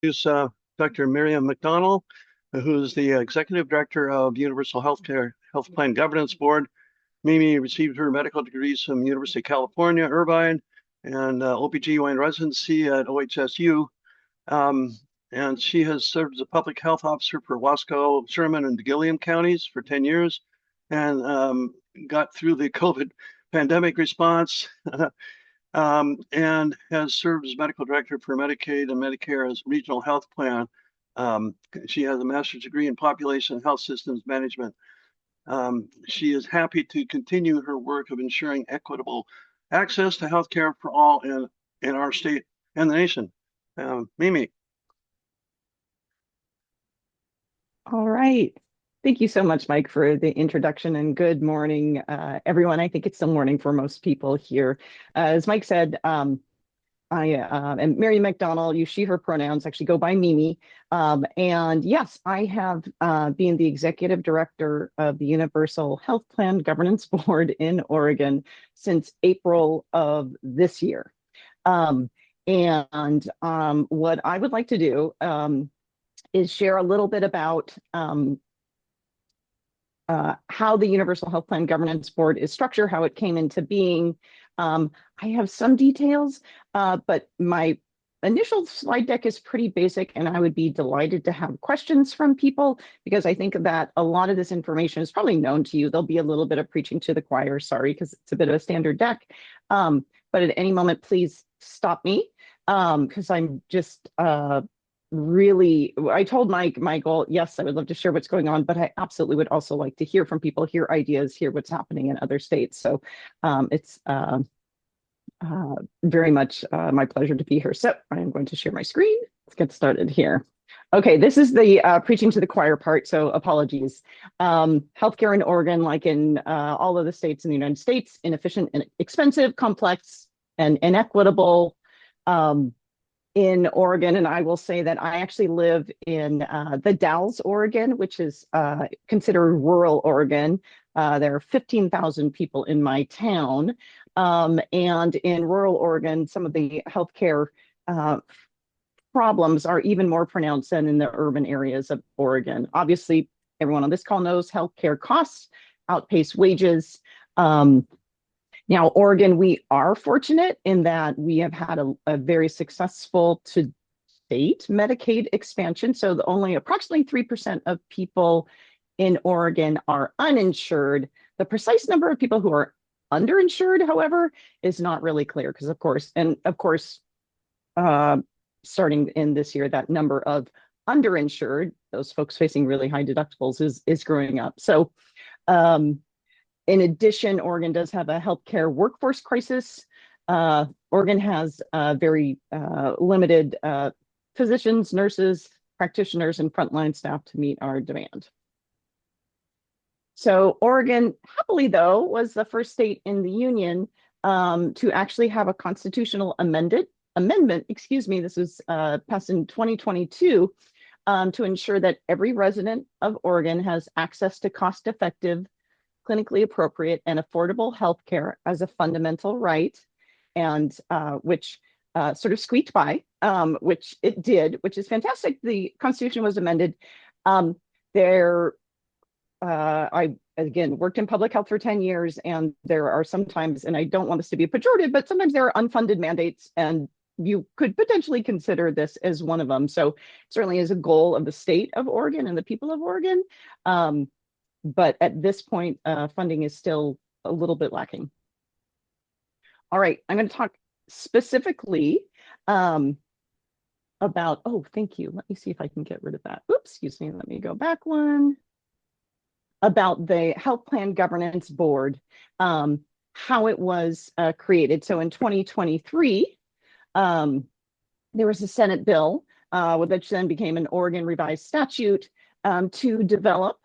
Introduce Dr. Miriam McDonell, who's the Executive Director of Universal Healthcare Health Plan Governance Board. Mimi received her medical degrees from University of California, Irvine, and OBGYN residency at OHSU. Um, and she has served as a public health officer for Wasco, Sherman, and Gilliam counties for 10 years and got through the COVID pandemic response. And has served as medical director for Medicaid and Medicare's regional health plan. She has a master's degree in population health systems management. She is happy to continue her work of ensuring equitable access to health care for all in our state and the nation. Mimi. All right. Thank you so much, Mike, for the introduction, and good morning, everyone. I think it's still morning for most people here. As Mike said, I am Miriam McDonell. Use she, her pronouns, actually go by Mimi. And yes, I have been the executive director of the Universal Health Plan Governance Board in Oregon since April of this year. What I would like to do is share a little bit about how the Universal Health Plan Governance Board is structured, how it came into being. I have some details, but my initial slide deck is pretty basic, and I would be delighted to have questions from people because I think that a lot of this information is probably known to you. There'll be a little bit of preaching to the choir, sorry, because it's a bit of a standard deck. But at any moment, please stop me because I'm just really, I told my goal, yes, I would love to share what's going on, but I absolutely would also like to hear from people, hear ideas, hear what's happening in other states. So it's very much my pleasure to be here. So I'm going to share my screen. Let's get started here. Okay, this is the preaching to the choir part, so apologies. Healthcare in Oregon, like in all of the states in the United States, inefficient and expensive, complex and inequitable. In Oregon, and I will say that I actually live in the Dalles, Oregon, which is considered rural Oregon. There are 15,000 people in my town. And in rural Oregon, some of the healthcare problems are even more pronounced than in the urban areas of Oregon. Obviously, everyone on this call knows healthcare costs outpace wages. Now, Oregon, we are fortunate in that we have had a very successful to date Medicaid expansion. So only approximately 3% of people in Oregon are uninsured. The precise number of people who are underinsured, however, is not really clear because, of course, starting in this year, that number of underinsured, those folks facing really high deductibles, is growing up. So, in addition, Oregon does have a healthcare workforce crisis. Oregon has very limited physicians, nurses, practitioners, and frontline staff to meet our demand. So Oregon, happily though, was the first state in the union to actually have a constitutional amendment. This was passed in 2022 to ensure that every resident of Oregon has access to cost-effective, clinically appropriate and affordable healthcare as a fundamental right, and which sort of squeaked by, which it did, which is fantastic. The Constitution was amended. I, again, worked in public health for 10 years, and there are sometimes, and I don't want this to be pejorative, but sometimes there are unfunded mandates, and you could potentially consider this as one of them. So certainly is a goal of the state of Oregon and the people of Oregon. But at this point, funding is still a little bit lacking. All right, I'm going to talk specifically about, oh, thank you. Let me see if I can get rid of that. Oops, excuse me, let me go back one. About the Health Plan Governance Board, how it was created. So in 2023, there was a Senate bill, which then became an Oregon revised statute to develop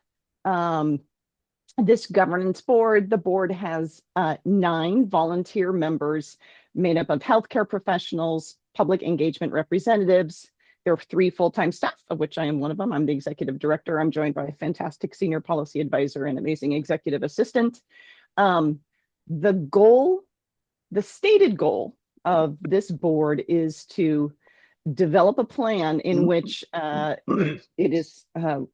this governance board. The board has 9 volunteer members made up of healthcare professionals, public engagement representatives. There are 3 full-time staff, of which I am one of them. I'm the executive director. I'm joined by a fantastic senior policy advisor and amazing executive assistant. The stated goal of this board is to develop a plan in which it is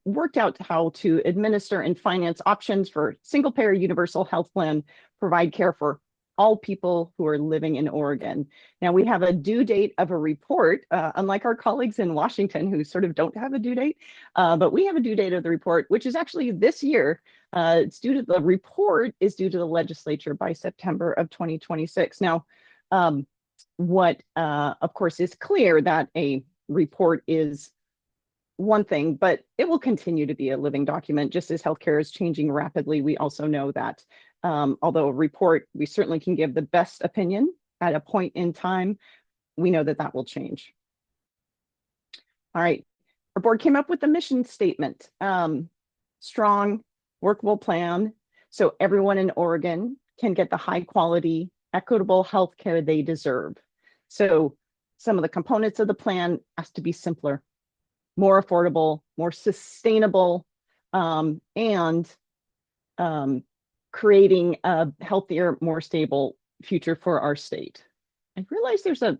worked out how to administer and finance options for single-payer universal health plan, provide care for all people who are living in Oregon. Now we have a due date of a report, unlike our colleagues in Washington who sort of don't have a due date, but we have a due date of the report, which is actually this year. The report is due to the legislature by September of 2026. Now, what of course is clear that a report is one thing, but it will continue to be a living document just as healthcare is changing rapidly. We also know that although a report, we certainly can give the best opinion at a point in time, we know that that will change. All right, our board came up with a mission statement, strong, workable plan so everyone in Oregon can get the high quality, equitable healthcare they deserve. So some of the components of the plan has to be simpler, more affordable, more sustainable, and creating a healthier, more stable future for our state. I realize there's a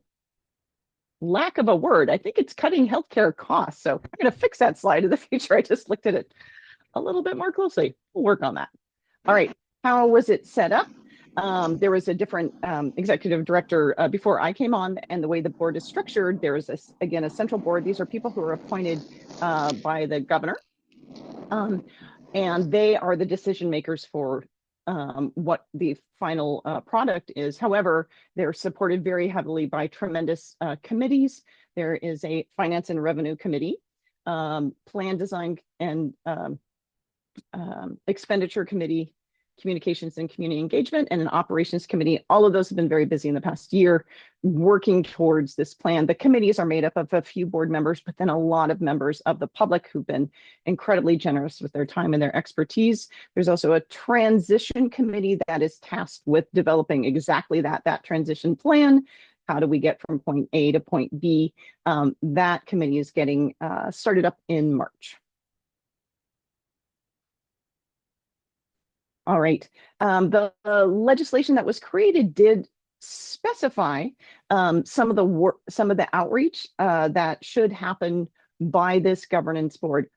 lack of a word. I think it's cutting healthcare costs. So I'm going to fix that slide in the future. I just looked at it a little bit more closely. We'll work on that. All right. How was it set up? There was a different executive director before I came on, and the way the board is structured, there is, again, a central board. These are people who are appointed by the governor, and they are the decision makers for what the final product is. However, they're supported very heavily by tremendous committees. There is a finance and revenue committee, plan design and expenditure committee, communications and community engagement, and an operations committee. All of those have been very busy in the past year working towards this plan. The committees are made up of a few board members, but then a lot of members of the public who've been incredibly generous with their time and their expertise. There's also a transition committee that is tasked with developing exactly that transition plan. How do we get from point A to point B? That committee is getting started up in March. All right. The legislation that was created did specify some of the outreach that should happen by this governance board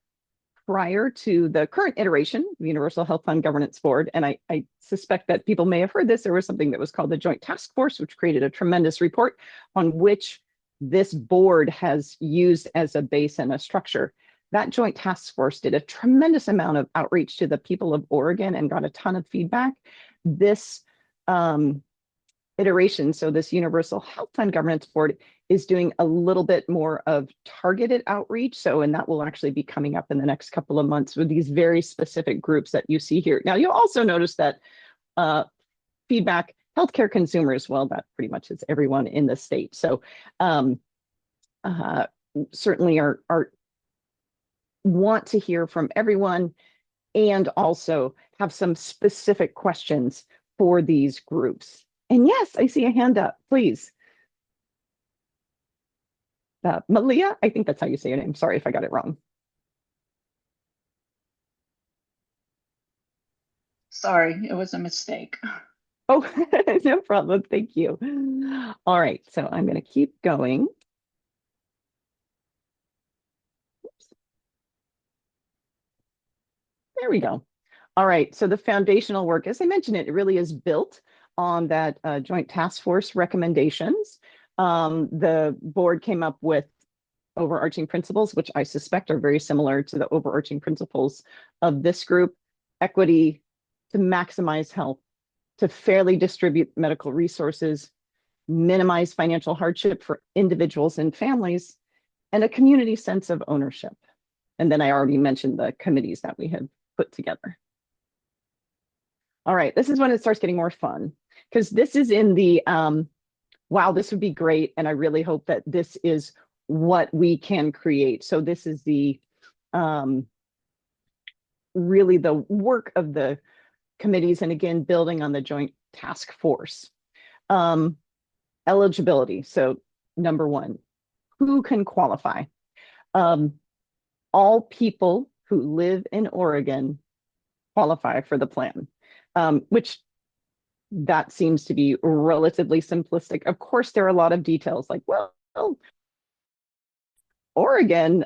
prior to the current iteration, the Universal Health Fund Governance Board. And I suspect that people may have heard this. There was something that was called the Joint Task Force, which created a tremendous report on which this board has used as a base and a structure. That Joint Task Force did a tremendous amount of outreach to the people of Oregon and got a ton of feedback. This iteration, so this Universal Health Fund Governance Board, is doing a little bit more of targeted outreach. So, and that will actually be coming up in the next couple of months with these very specific groups that you see here. Now, you'll also notice that feedback, healthcare consumers, well, that pretty much is everyone in the state. So certainly are want to hear from everyone and also have some specific questions for these groups. And yes, I see a hand up, please. Malia, I think that's how you say your name. Sorry if I got it wrong. Sorry, it was a mistake. Oh, no problem. Thank you. All right, so I'm going to keep going. There we go. All right, so the foundational work, as I mentioned, it really is built on that Joint Task Force recommendations. The board came up with overarching principles, which I suspect are very similar to the overarching principles of this group: equity, to maximize health, to fairly distribute medical resources, minimize financial hardship for individuals and families, and a community sense of ownership. And then I already mentioned the committees that we have put together. All right, this is when it starts getting more fun, because this is in the, wow, this would be great. And I really hope that this is what we can create. So this is the, really the work of the committees. And again, building on the Joint Task Force. Eligibility. So number one, who can qualify? All people who live in Oregon qualify for the plan, which that seems to be relatively simplistic. Of course, there are a lot of details like, well, Oregon,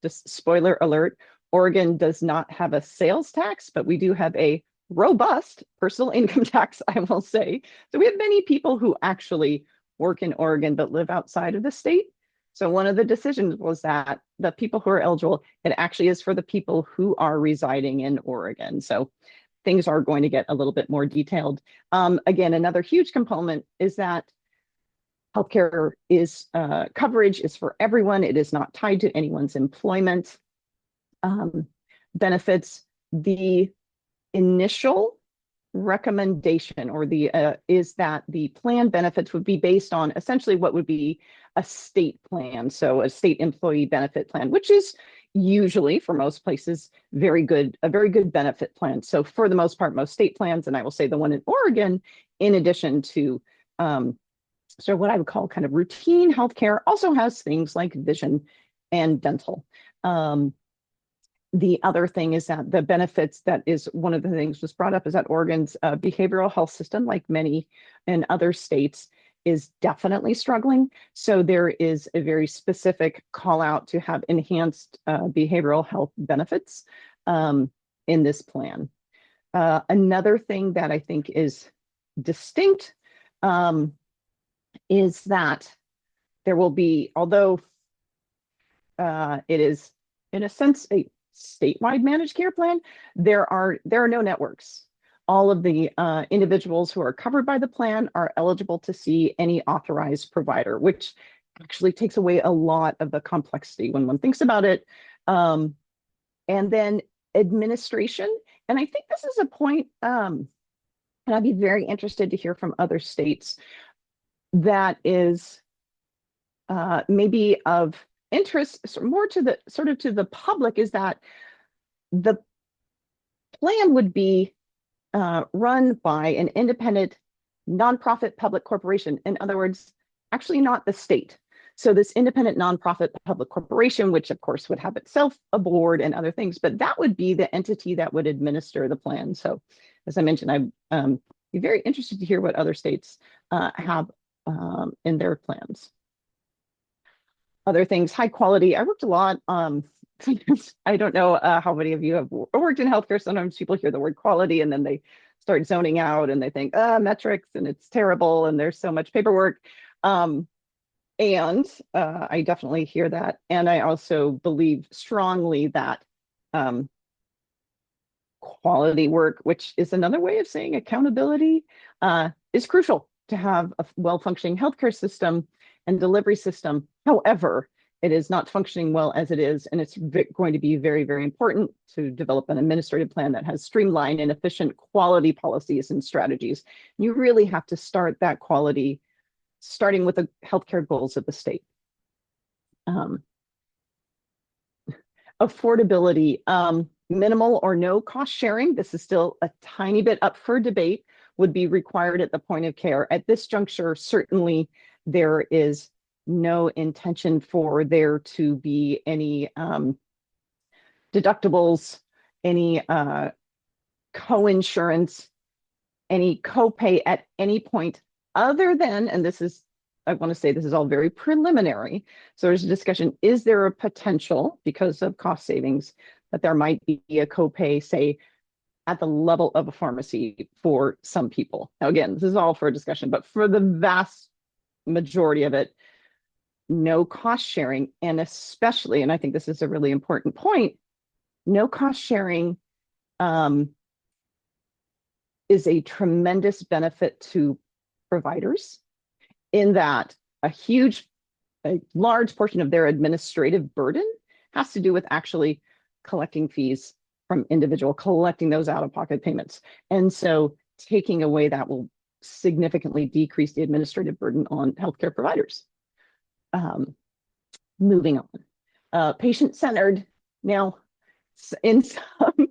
just spoiler alert, Oregon does not have a sales tax, but we do have a robust personal income tax, I will say. So we have many people who actually work in Oregon but live outside of the state. So one of the decisions was that the people who are eligible, it actually is for the people who are residing in Oregon. So things are going to get a little bit more detailed. Again, another huge component is that healthcare is coverage is for everyone. It is not tied to anyone's employment benefits. The initial recommendation or the is that the plan benefits would be based on essentially what would be a state plan, so a state employee benefit plan, which is usually for most places a very good benefit plan. So for the most part, most state plans, and I will say the one in Oregon, in addition to so what I would call kind of routine healthcare, also has things like vision and dental. The other thing is that the benefits, that is one of the things was brought up, is that Oregon's behavioral health system, like many in other states, is definitely struggling. So there is a very specific call out to have enhanced behavioral health benefits in this plan. Another thing that I think is distinct is that there will be, although it is in a sense a statewide managed care plan, there are no networks. All of the individuals who are covered by the plan are eligible to see any authorized provider, which actually takes away a lot of the complexity when one thinks about it. And then administration, and I think this is a point, and I'd be very interested to hear from other states, that is maybe of interest more to the sort of to the public, is that the plan would be run by an independent nonprofit public corporation. In other words, actually not the state. So this independent nonprofit public corporation, which of course would have itself a board and other things, but that would be the entity that would administer the plan. So as I mentioned, I'd be very interested to hear what other states have in their plans. Other things, high quality. I worked a lot. I don't know how many of you have worked in healthcare. Sometimes people hear the word quality and then they start zoning out and they think, metrics, and it's terrible and there's so much paperwork. And I definitely hear that. And I also believe strongly that quality work, which is another way of saying accountability, is crucial to have a well-functioning healthcare system and delivery system. However, it is not functioning well as it is, and it's going to be very, very important to develop an administrative plan that has streamlined and efficient quality policies and strategies. You really have to start that quality, starting with the healthcare goals of the state. Affordability, minimal or no cost sharing. This is still a tiny bit up for debate, would be required at the point of care. At this juncture, certainly there is no intention for there to be any deductibles, any co-insurance, any copay at any point other than, and this is, I want to say this is all very preliminary. So there's a discussion, is there a potential, because of cost savings, that there might be a copay, say, at the level of a pharmacy for some people? Now, again, this is all for a discussion, but for the vast majority of it, no cost sharing, and especially, and I think this is a really important point, no cost sharing is a tremendous benefit to providers, in that a large portion of their administrative burden has to do with actually collecting fees from collecting those out-of-pocket payments. And so taking away that will significantly decrease the administrative burden on healthcare providers. Moving on, patient-centered. Now, in some,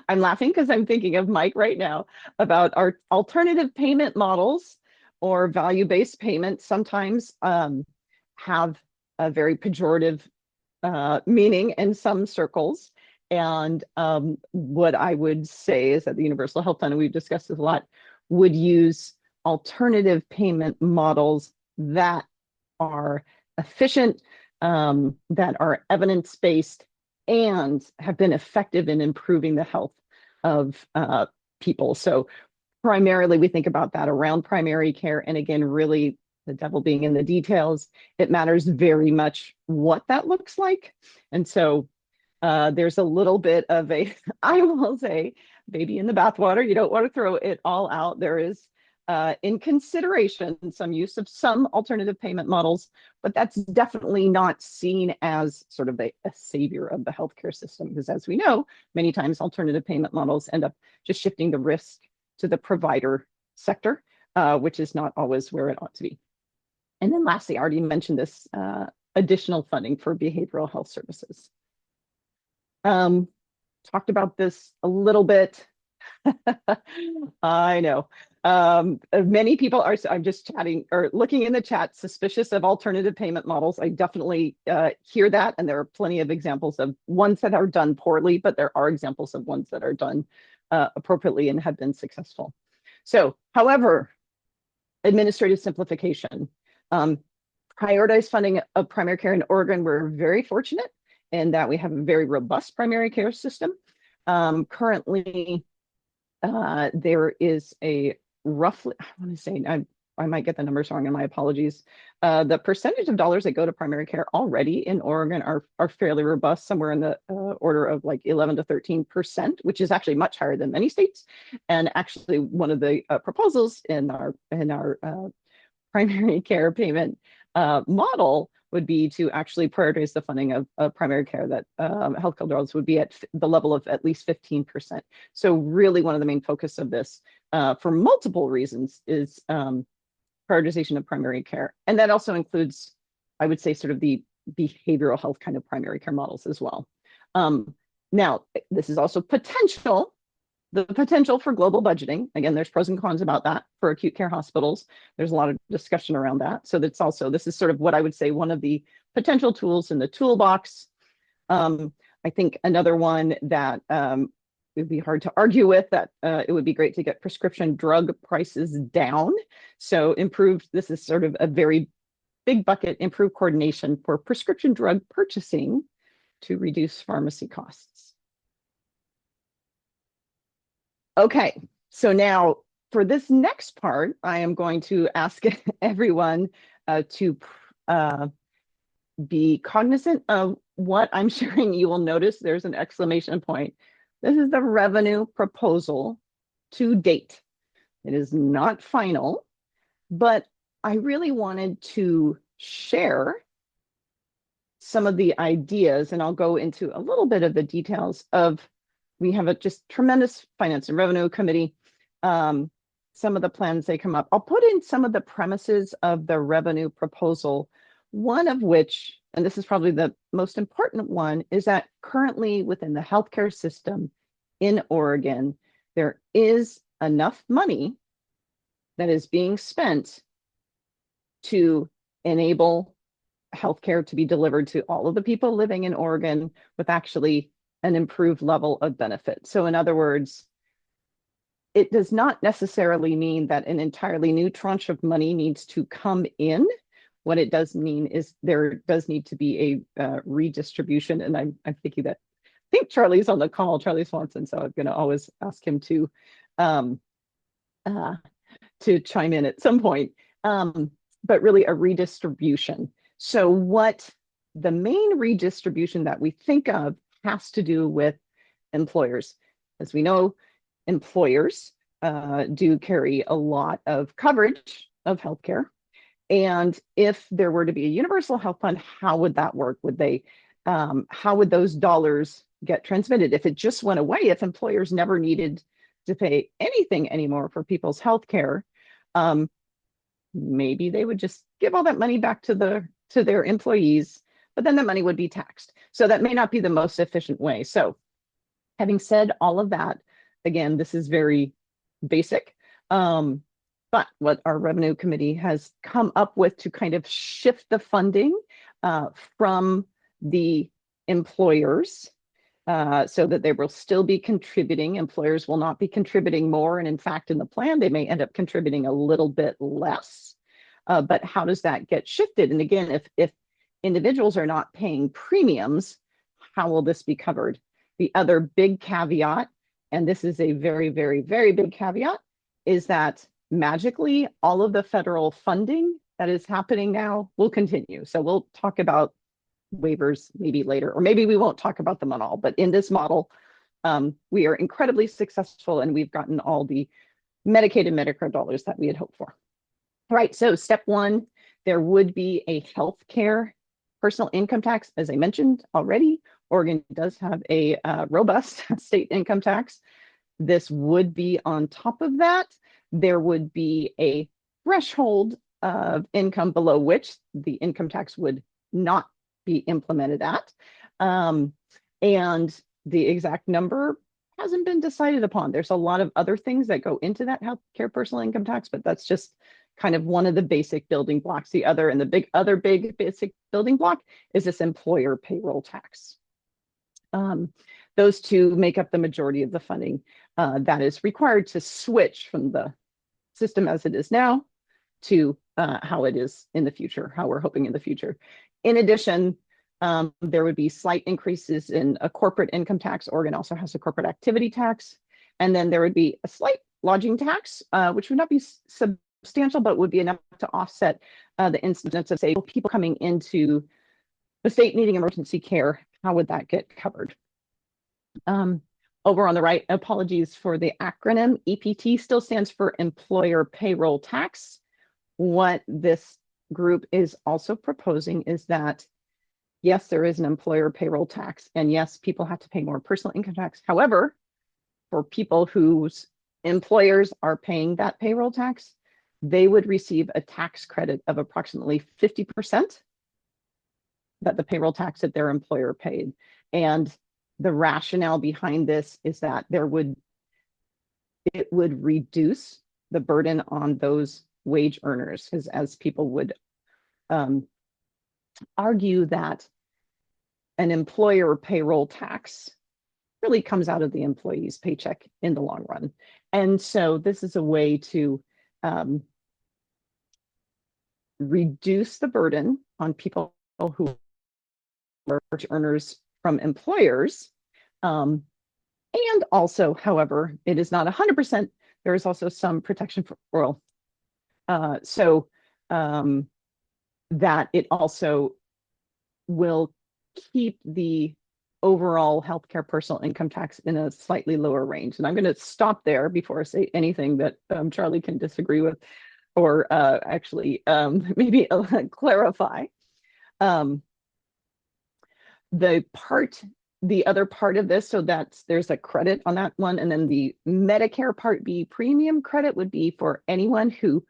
I'm laughing because I'm thinking of Mike right now about our alternative payment models, or value-based payments sometimes have a very pejorative meaning in some circles. And what I would say is that the Universal Health Fund, and we've discussed this a lot, would use alternative payment models that are efficient, that are evidence-based and have been effective in improving the health of people. So primarily we think about that around primary care. And again, really the devil being in the details, it matters very much what that looks like. And so there's a little bit of a, I will say, baby in the bathwater. You don't want to throw it all out. There is, in consideration, some use of some alternative payment models, but that's definitely not seen as sort of a savior of the healthcare system, because as we know, many times alternative payment models end up just shifting the risk to the provider sector, which is not always where it ought to be. And then lastly, I already mentioned this additional funding for behavioral health services. Talked about this a little bit. I know. Many people are, I'm just chatting or looking in the chat, suspicious of alternative payment models. I definitely hear that. And there are plenty of examples of ones that are done poorly, but there are examples of ones that are done appropriately and have been successful. So, however, administrative simplification, prioritized funding of primary care in Oregon. We're very fortunate in that we have a very robust primary care system. Currently, there is a roughly, I want to say, I might get the numbers wrong, and my apologies. The percentage of dollars that go to primary care already in Oregon are fairly robust, somewhere in the order of like 11 to 13%, which is actually much higher than many states. And actually, one of the proposals in our primary care payment model would be to actually prioritize the funding of primary care, that healthcare dollars would be at the level of at least 15%. So really one of the main focus of this for multiple reasons is prioritization of primary care. And that also includes, I would say, sort of the behavioral health kind of primary care models as well. Now, this is also the potential for global budgeting. Again, there's pros and cons about that for acute care hospitals. There's a lot of discussion around that. So that's also, this is sort of what I would say one of the potential tools in the toolbox. I think another one that would be hard to argue with, that it would be great to get prescription drug prices down. So this is sort of a very big bucket, improved coordination for prescription drug purchasing to reduce pharmacy costs. Okay, so now for this next part, I am going to ask everyone to be cognizant of what I'm sharing. You will notice there's an exclamation point. This is the revenue proposal to date. It is not final, but I really wanted to share some of the ideas, and I'll go into a little bit of the details of. We have a just tremendous finance and revenue committee. Some of the plans they come up. I'll put in some of the premises of the revenue proposal, one of which, and this is probably the most important one, is that currently within the healthcare system in Oregon, there is enough money that is being spent to enable healthcare to be delivered to all of the people living in Oregon with actually an improved level of benefit. So in other words, it does not necessarily mean that an entirely new tranche of money needs to come in. What it does mean is there does need to be a redistribution. And I'm thinking that, I think Charlie's on the call, Charlie Swanson, so I'm going to always ask him to chime in at some point. But really a redistribution. So what the main redistribution that we think of has to do with employers. As we know, employers do carry a lot of coverage of healthcare. And if there were to be a universal health fund, how would that work? How would those dollars get transmitted? If it just went away, if employers never needed to pay anything anymore for people's healthcare, maybe they would just give all that money back to their employees, but then the money would be taxed. So that may not be the most efficient way. So having said all of that, again, this is very basic. But what our revenue committee has come up with to kind of shift the funding from the employers so that they will still be contributing. Employers will not be contributing more. And in fact, in the plan, they may end up contributing a little bit less. But how does that get shifted? And again, if individuals are not paying premiums, how will this be covered? The other big caveat, and this is a very, very, very big caveat, is that magically all of the federal funding that is happening now will continue. So we'll talk about waivers maybe later, or maybe we won't talk about them at all. But in this model, we are incredibly successful and we've gotten all the Medicaid and Medicare dollars that we had hoped for. All right, so step one, there would be a healthcare personal income tax. As I mentioned already, Oregon does have a robust state income tax. This would be on top of that. There would be a threshold of income below which the income tax would not be implemented at. And the exact number hasn't been decided upon. There's a lot of other things that go into that healthcare personal income tax, but that's just kind of one of the basic building blocks. The other and the other big basic building block is this employer payroll tax. Those two make up the majority of the funding that is required to switch from the system as it is now to how it is in the future, how we're hoping in the future. In addition, there would be slight increases in a corporate income tax. Oregon also has a corporate activity tax. And then there would be a slight lodging tax, which would not be substantial, but would be enough to offset the incidence of, say, people coming into the state needing emergency care. How would that get covered? Over on the right, apologies for the acronym, EPT still stands for Employer Payroll Tax. What this group is also proposing is that, yes, there is an employer payroll tax, and yes, people have to pay more personal income tax. However, for people whose employers are paying that payroll tax, they would receive a tax credit of approximately 50% that the payroll tax that their employer paid. And the rationale behind this is that it would reduce the burden on those wage earners, because as people would argue that an employer payroll tax really comes out of the employee's paycheck in the long run. And so this is a way to reduce the burden on people who are wage earners from employers. And also, however, it is not 100%. There is also some protection for oral. That it also will keep the overall healthcare personal income tax in a slightly lower range. And I'm going to stop there before I say anything that Charlie can disagree with, or actually maybe clarify. The other part of this, so there's a credit on that one, and then the Medicare Part B premium credit would be for anyone who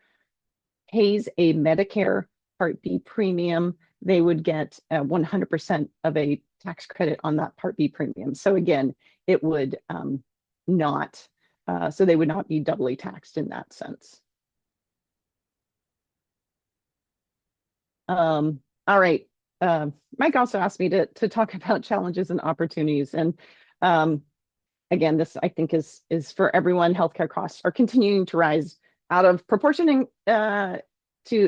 pays a Medicare Part B premium. They would get 100% of a tax credit on that Part B premium. So again, it would not, so they would not be doubly taxed in that sense. All right. Mike also asked me to talk about challenges and opportunities. And again, this I think is for everyone. Healthcare costs are continuing to rise out of proportion to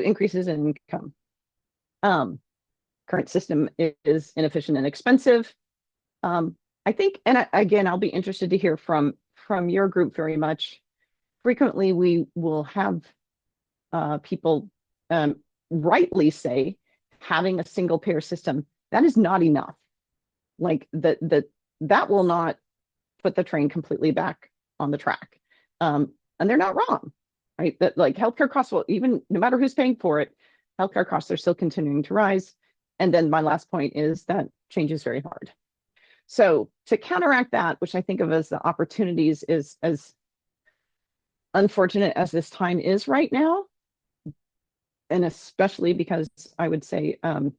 increases in income. Current system is inefficient and expensive. I think, and again, I'll be interested to hear from your group very much. Frequently, we will have people rightly say, having a single payer system, that is not enough. Like that will not put the train completely back on the track. And they're not wrong, right? That like healthcare costs will, even no matter who's paying for it, healthcare costs are still continuing to rise. And then my last point is that change is very hard. So to counteract that, which I think of as the opportunities, is as unfortunate as this time is right now, and especially because I would say in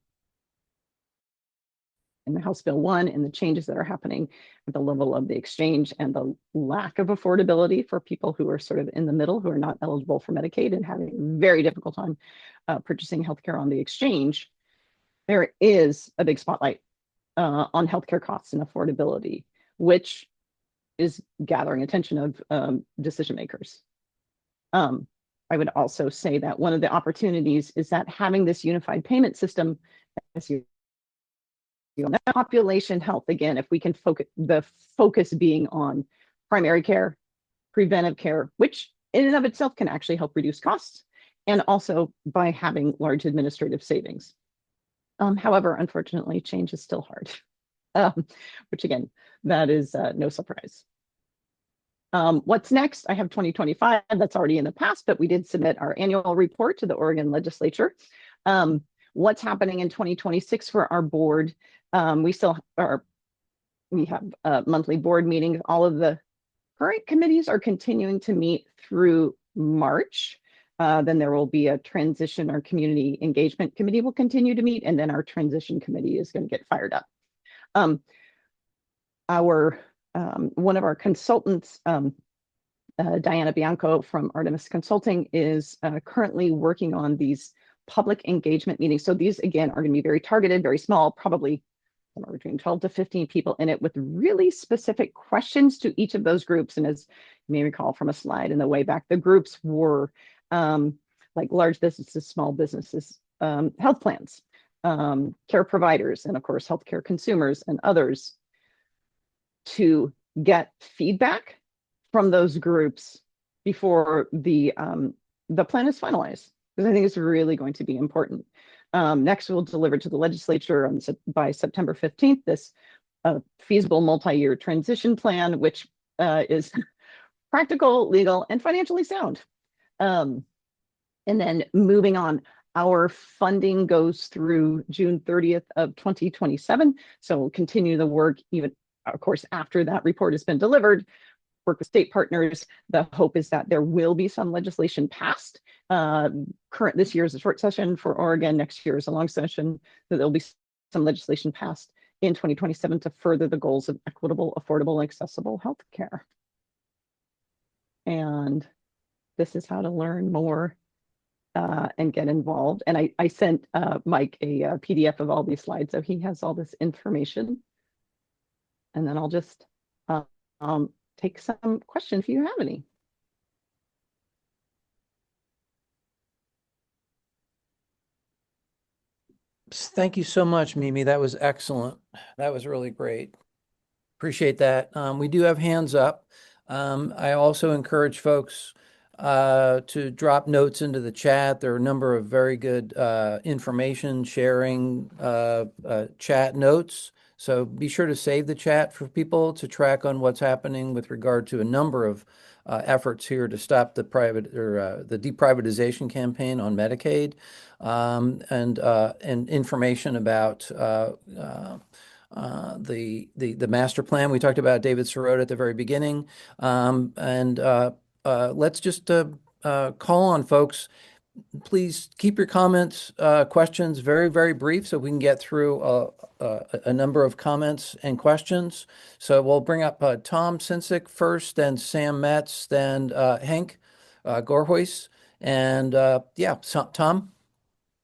the House Bill 1 and the changes that are happening at the level of the exchange and the lack of affordability for people who are sort of in the middle, who are not eligible for Medicaid and having a very difficult time purchasing healthcare on the exchange, there is a big spotlight on healthcare costs and affordability, which is gathering attention of decision makers. I would also say that one of the opportunities is that having this unified payment system as you know, population health, again, if we can focus, the focus being on primary care, preventive care, which in and of itself can actually help reduce costs, and also by having large administrative savings. However, unfortunately, change is still hard, which again, that is no surprise. What's next? I have 2025, that's already in the past, but we did submit our annual report to the Oregon legislature. What's happening in 2026 for our board? We have monthly board meetings. All of the current committees are continuing to meet through March. Then there will be a transition. Our community engagement committee will continue to meet, and then our transition committee is going to get fired up. One of our consultants, Diana Bianco from Artemis Consulting, is currently working on these public engagement meetings. So these, again, are going to be very targeted, very small, probably somewhere between 12 to 15 people in it, with really specific questions to each of those groups. And as you may recall from a slide in the way back, the groups were like large businesses, small businesses, health plans, care providers, and of course, healthcare consumers and others, to get feedback from those groups before the plan is finalized, because I think it's really going to be important. Next, we'll deliver to the legislature by September 15th this feasible multi-year transition plan, which is practical, legal, and financially sound. And then moving on, our funding goes through June 30th of 2027. So we'll continue the work even, of course, after that report has been delivered, work with state partners. The hope is that there will be some legislation passed. This year is a short session for Oregon. Next year is a long session. So there'll be some legislation passed in 2027 to further the goals of equitable, affordable, and accessible health care. And this is how to learn more and get involved. And I sent Mike a PDF of all these slides, so he has all this information. And then I'll just take some questions if you have any. Thank you so much, Mimi. That was excellent. That was really great. Appreciate that. We do have hands up. I also encourage folks to drop notes into the chat. There are a number of very good information sharing chat notes. So be sure to save the chat for people to track on what's happening with regard to a number of efforts here to stop the the deprivatization campaign on Medicaid, and information about the master plan. We talked about David Sirota at the very beginning, let's just call on folks. Please keep your comments, questions very, very brief, so we can get through a number of comments and questions. So we'll bring up Tom Sinsick first, then Sam Metz, then Henk Gorhuis, and yeah, so, Tom.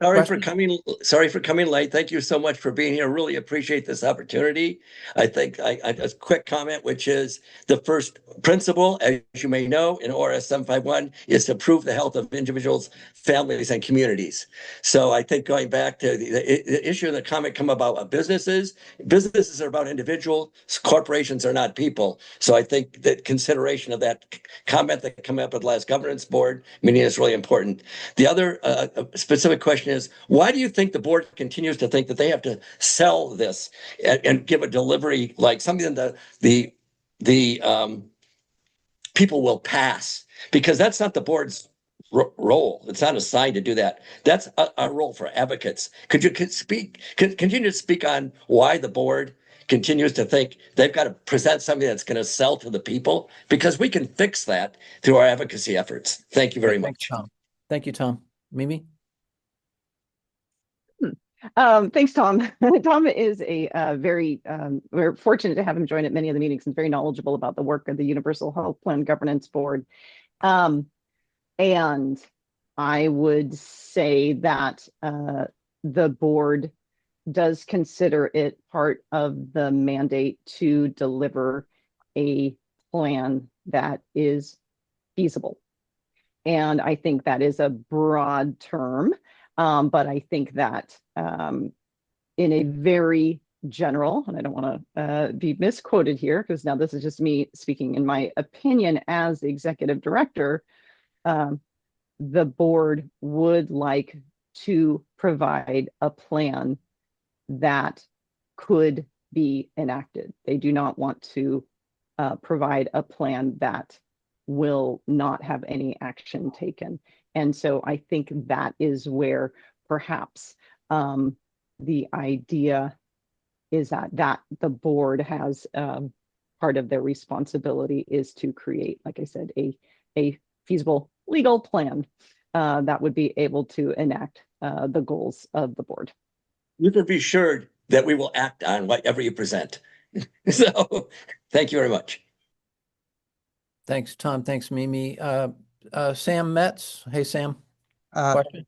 Sorry for coming late. Thank you so much for being here. Really appreciate this opportunity. I think a quick comment, which is the first principle, as you may know, in ORS 751 is to improve the health of individuals, families, and communities. So I think going back to the issue and the comment come about businesses are about individuals, corporations are not people. So I think that consideration of that comment that came up at the last governance board meeting is really important. The other specific question is, why do you think the board continues to think that they have to sell this and give a delivery like something that the people will pass? Because that's not the board's role. It's not assigned to do that. That's a role for advocates. Could you continue to speak on why the board continues to think they've got to present something that's going to sell to the people? Because we can fix that through our advocacy efforts. Thank you very much. Thank you, Tom. Mimi? Thanks, Tom. Tom is we're fortunate to have him join at many of the meetings and very knowledgeable about the work of the Universal Health Plan Governance Board. And I would say that the board does consider it part of the mandate to deliver a plan that is feasible. And I think that is a broad term. But I think that in a very general, and I don't want to be misquoted here because now this is just me speaking in my opinion as the executive director, the board would like to provide a plan that could be enacted. They do not want to provide a plan that will not have any action taken. And so I think that is where perhaps the idea is that the board has part of their responsibility is to create, like I said, a feasible legal plan that would be able to enact the goals of the board. You can be sure that we will act on whatever you present. So thank you very much. Thanks, Tom. Thanks, Mimi. Sam Metz. Hey, Sam. Uh, Question?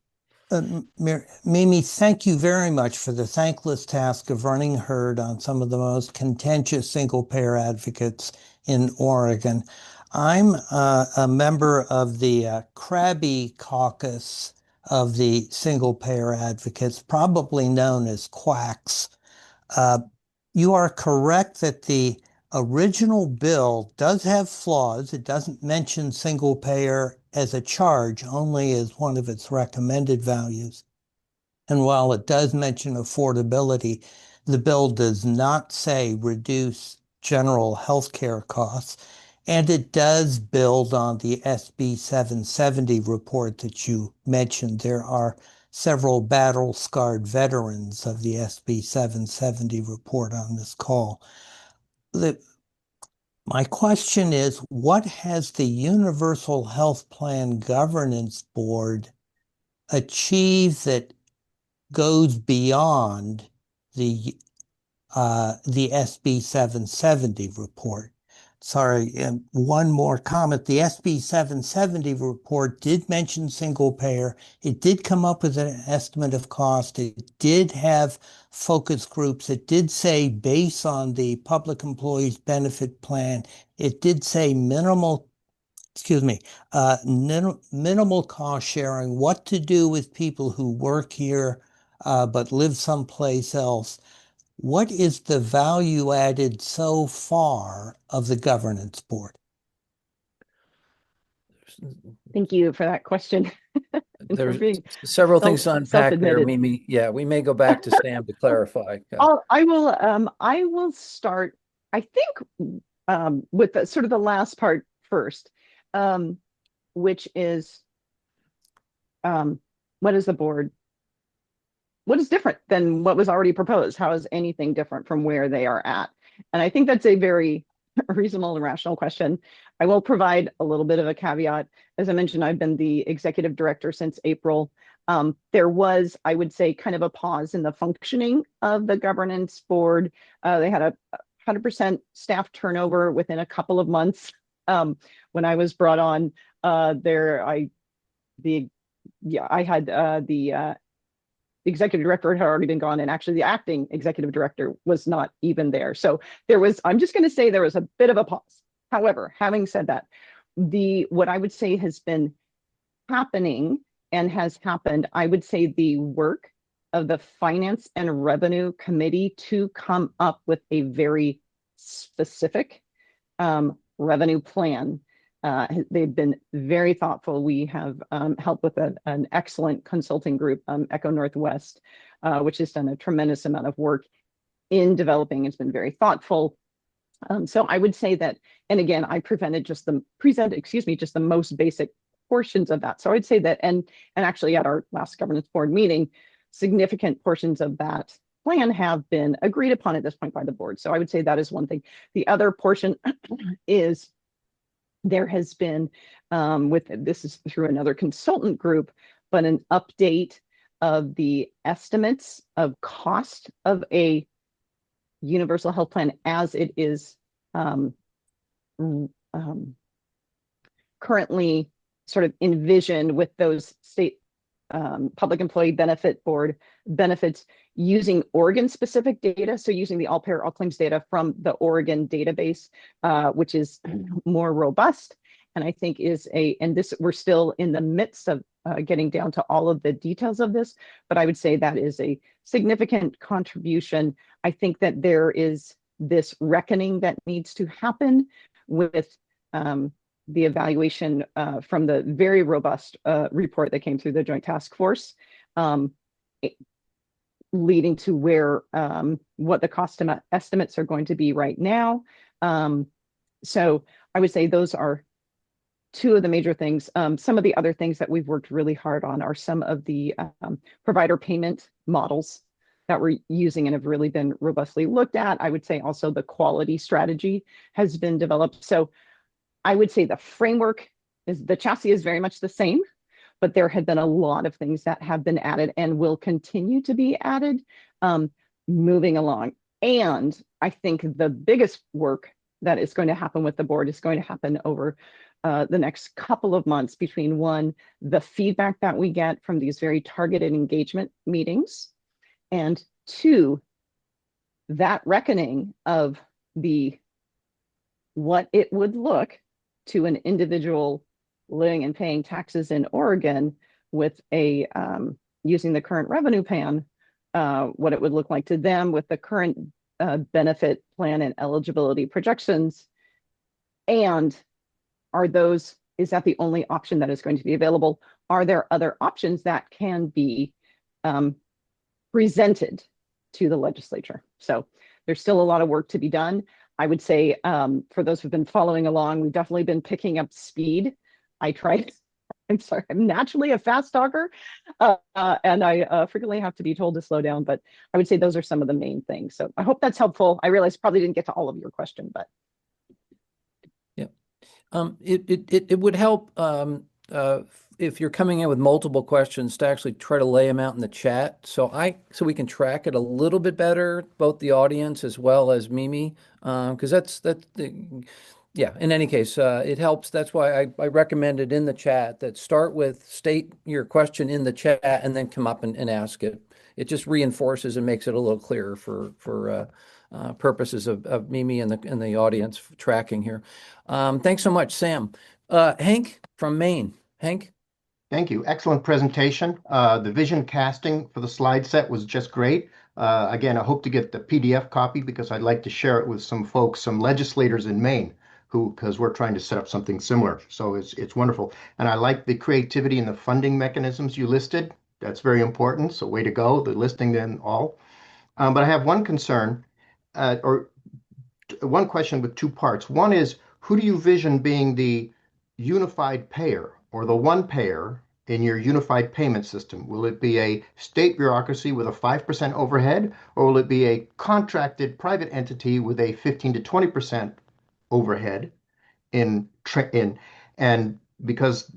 Mimi, thank you very much for the thankless task of running herd on some of the most contentious single-payer advocates in Oregon. I'm a member of the Crabby Caucus of the single-payer advocates, probably known as quacks. You are correct that the original bill does have flaws. It doesn't mention single payer as a charge, only as one of its recommended values. And while it does mention affordability, the bill does not say reduce general health care costs. And it does build on the SB 770 report that you mentioned. There are several battle-scarred veterans of the SB 770 report on this call. My question is, what has the Universal Health Plan Governance Board achieved that goes beyond the SB 770 report? Sorry, and one more comment. The SB 770 report did mention single payer. It did come up with an estimate of cost. It did have focus groups. It did say based on the Public Employees Benefit Plan. It did say minimal cost sharing, what to do with people who work here but live someplace else. What is the value added so far of the governance board? Thank you for that question. There's being several things to unpack there, self-admitted. Mimi. Yeah, we may go back to Sam to clarify. I will start, I think, with the sort of the last part first, which is what is the board? What is different than what was already proposed? How is anything different from where they are at? And I think that's a very reasonable and rational question. I will provide a little bit of a caveat. As I mentioned, I've been the executive director since April. There was, I would say, kind of a pause in the functioning of the governance board. They had a 100% staff turnover within a couple of months. When I was brought on, the executive director had already been gone, and actually the acting executive director was not even there. So there was, I'm just going to say there was a bit of a pause. However, having said that, what I would say has been happening and has happened, I would say the work of the Finance and Revenue Committee to come up with a very specific revenue plan. They've been very thoughtful. We have helped with an excellent consulting group, Echo Northwest, which has done a tremendous amount of work in developing. It's been very thoughtful. So I would say that, and again, I presented just the most basic portions of that. So I'd say that, and actually at our last governance board meeting, significant portions of that plan have been agreed upon at this point by the board. So I would say that is one thing. The other portion is there has been, this is through another consultant group, but an update of the estimates of cost of a universal health plan as it is currently sort of envisioned with those state public employee benefit board benefits using Oregon specific data. So using the all payer, all claims data from the Oregon database, which is more robust. And I think we're still in the midst of getting down to all of the details of this, but I would say that is a significant contribution. I think that there is this reckoning that needs to happen with the evaluation from the very robust report that came through the Joint Task Force, leading to where what the cost estimates are going to be right now. So I would say those are two of the major things. Some of the other things that we've worked really hard on are some of the provider payment models that we're using and have really been robustly looked at. I would say also the quality strategy has been developed. So I would say the framework is, the chassis is very much the same, but there had been a lot of things that have been added and will continue to be added moving along. And I think the biggest work that is going to happen with the board is going to happen over the next couple of months between, one, the feedback that we get from these very targeted engagement meetings, and two, that reckoning of what it would look to an individual living and paying taxes in Oregon with a using the current revenue plan, what it would look like to them with the current benefit plan and eligibility projections. And is that the only option that is going to be available? Are there other options that can be presented to the legislature? So there's still a lot of work to be done. I would say for those who've been following along, we've definitely been picking up speed. I'm sorry, I'm naturally a fast talker, and I frequently have to be told to slow down, but I would say those are some of the main things. So I hope that's helpful. I realize probably didn't get to all of your question, but. It would help if you're coming in with multiple questions to actually try to lay them out in the chat, so we can track it a little bit better, both the audience as well as Mimi, because yeah. In any case, it helps. That's why I recommended in the chat that state your question in the chat and then come up and ask it. It just reinforces and makes it a little clearer for purposes of Mimi and the audience tracking here. Thanks so much, Sam. Hank from Maine. Hank? Thank you. Excellent presentation. The vision casting for the slide set was just great. Again, I hope to get the PDF copy because I'd like to share it with some folks, some legislators in Maine, because we're trying to set up something similar. So it's wonderful. And I like the creativity and the funding mechanisms you listed. That's very important. So way to go, the listing them all. But I have one concern, or one question with two parts. One is, who do you vision being the unified payer or the one payer in your unified payment system? Will it be a state bureaucracy with a 5% overhead, or will it be a contracted private entity with a 15 to 20% overhead and because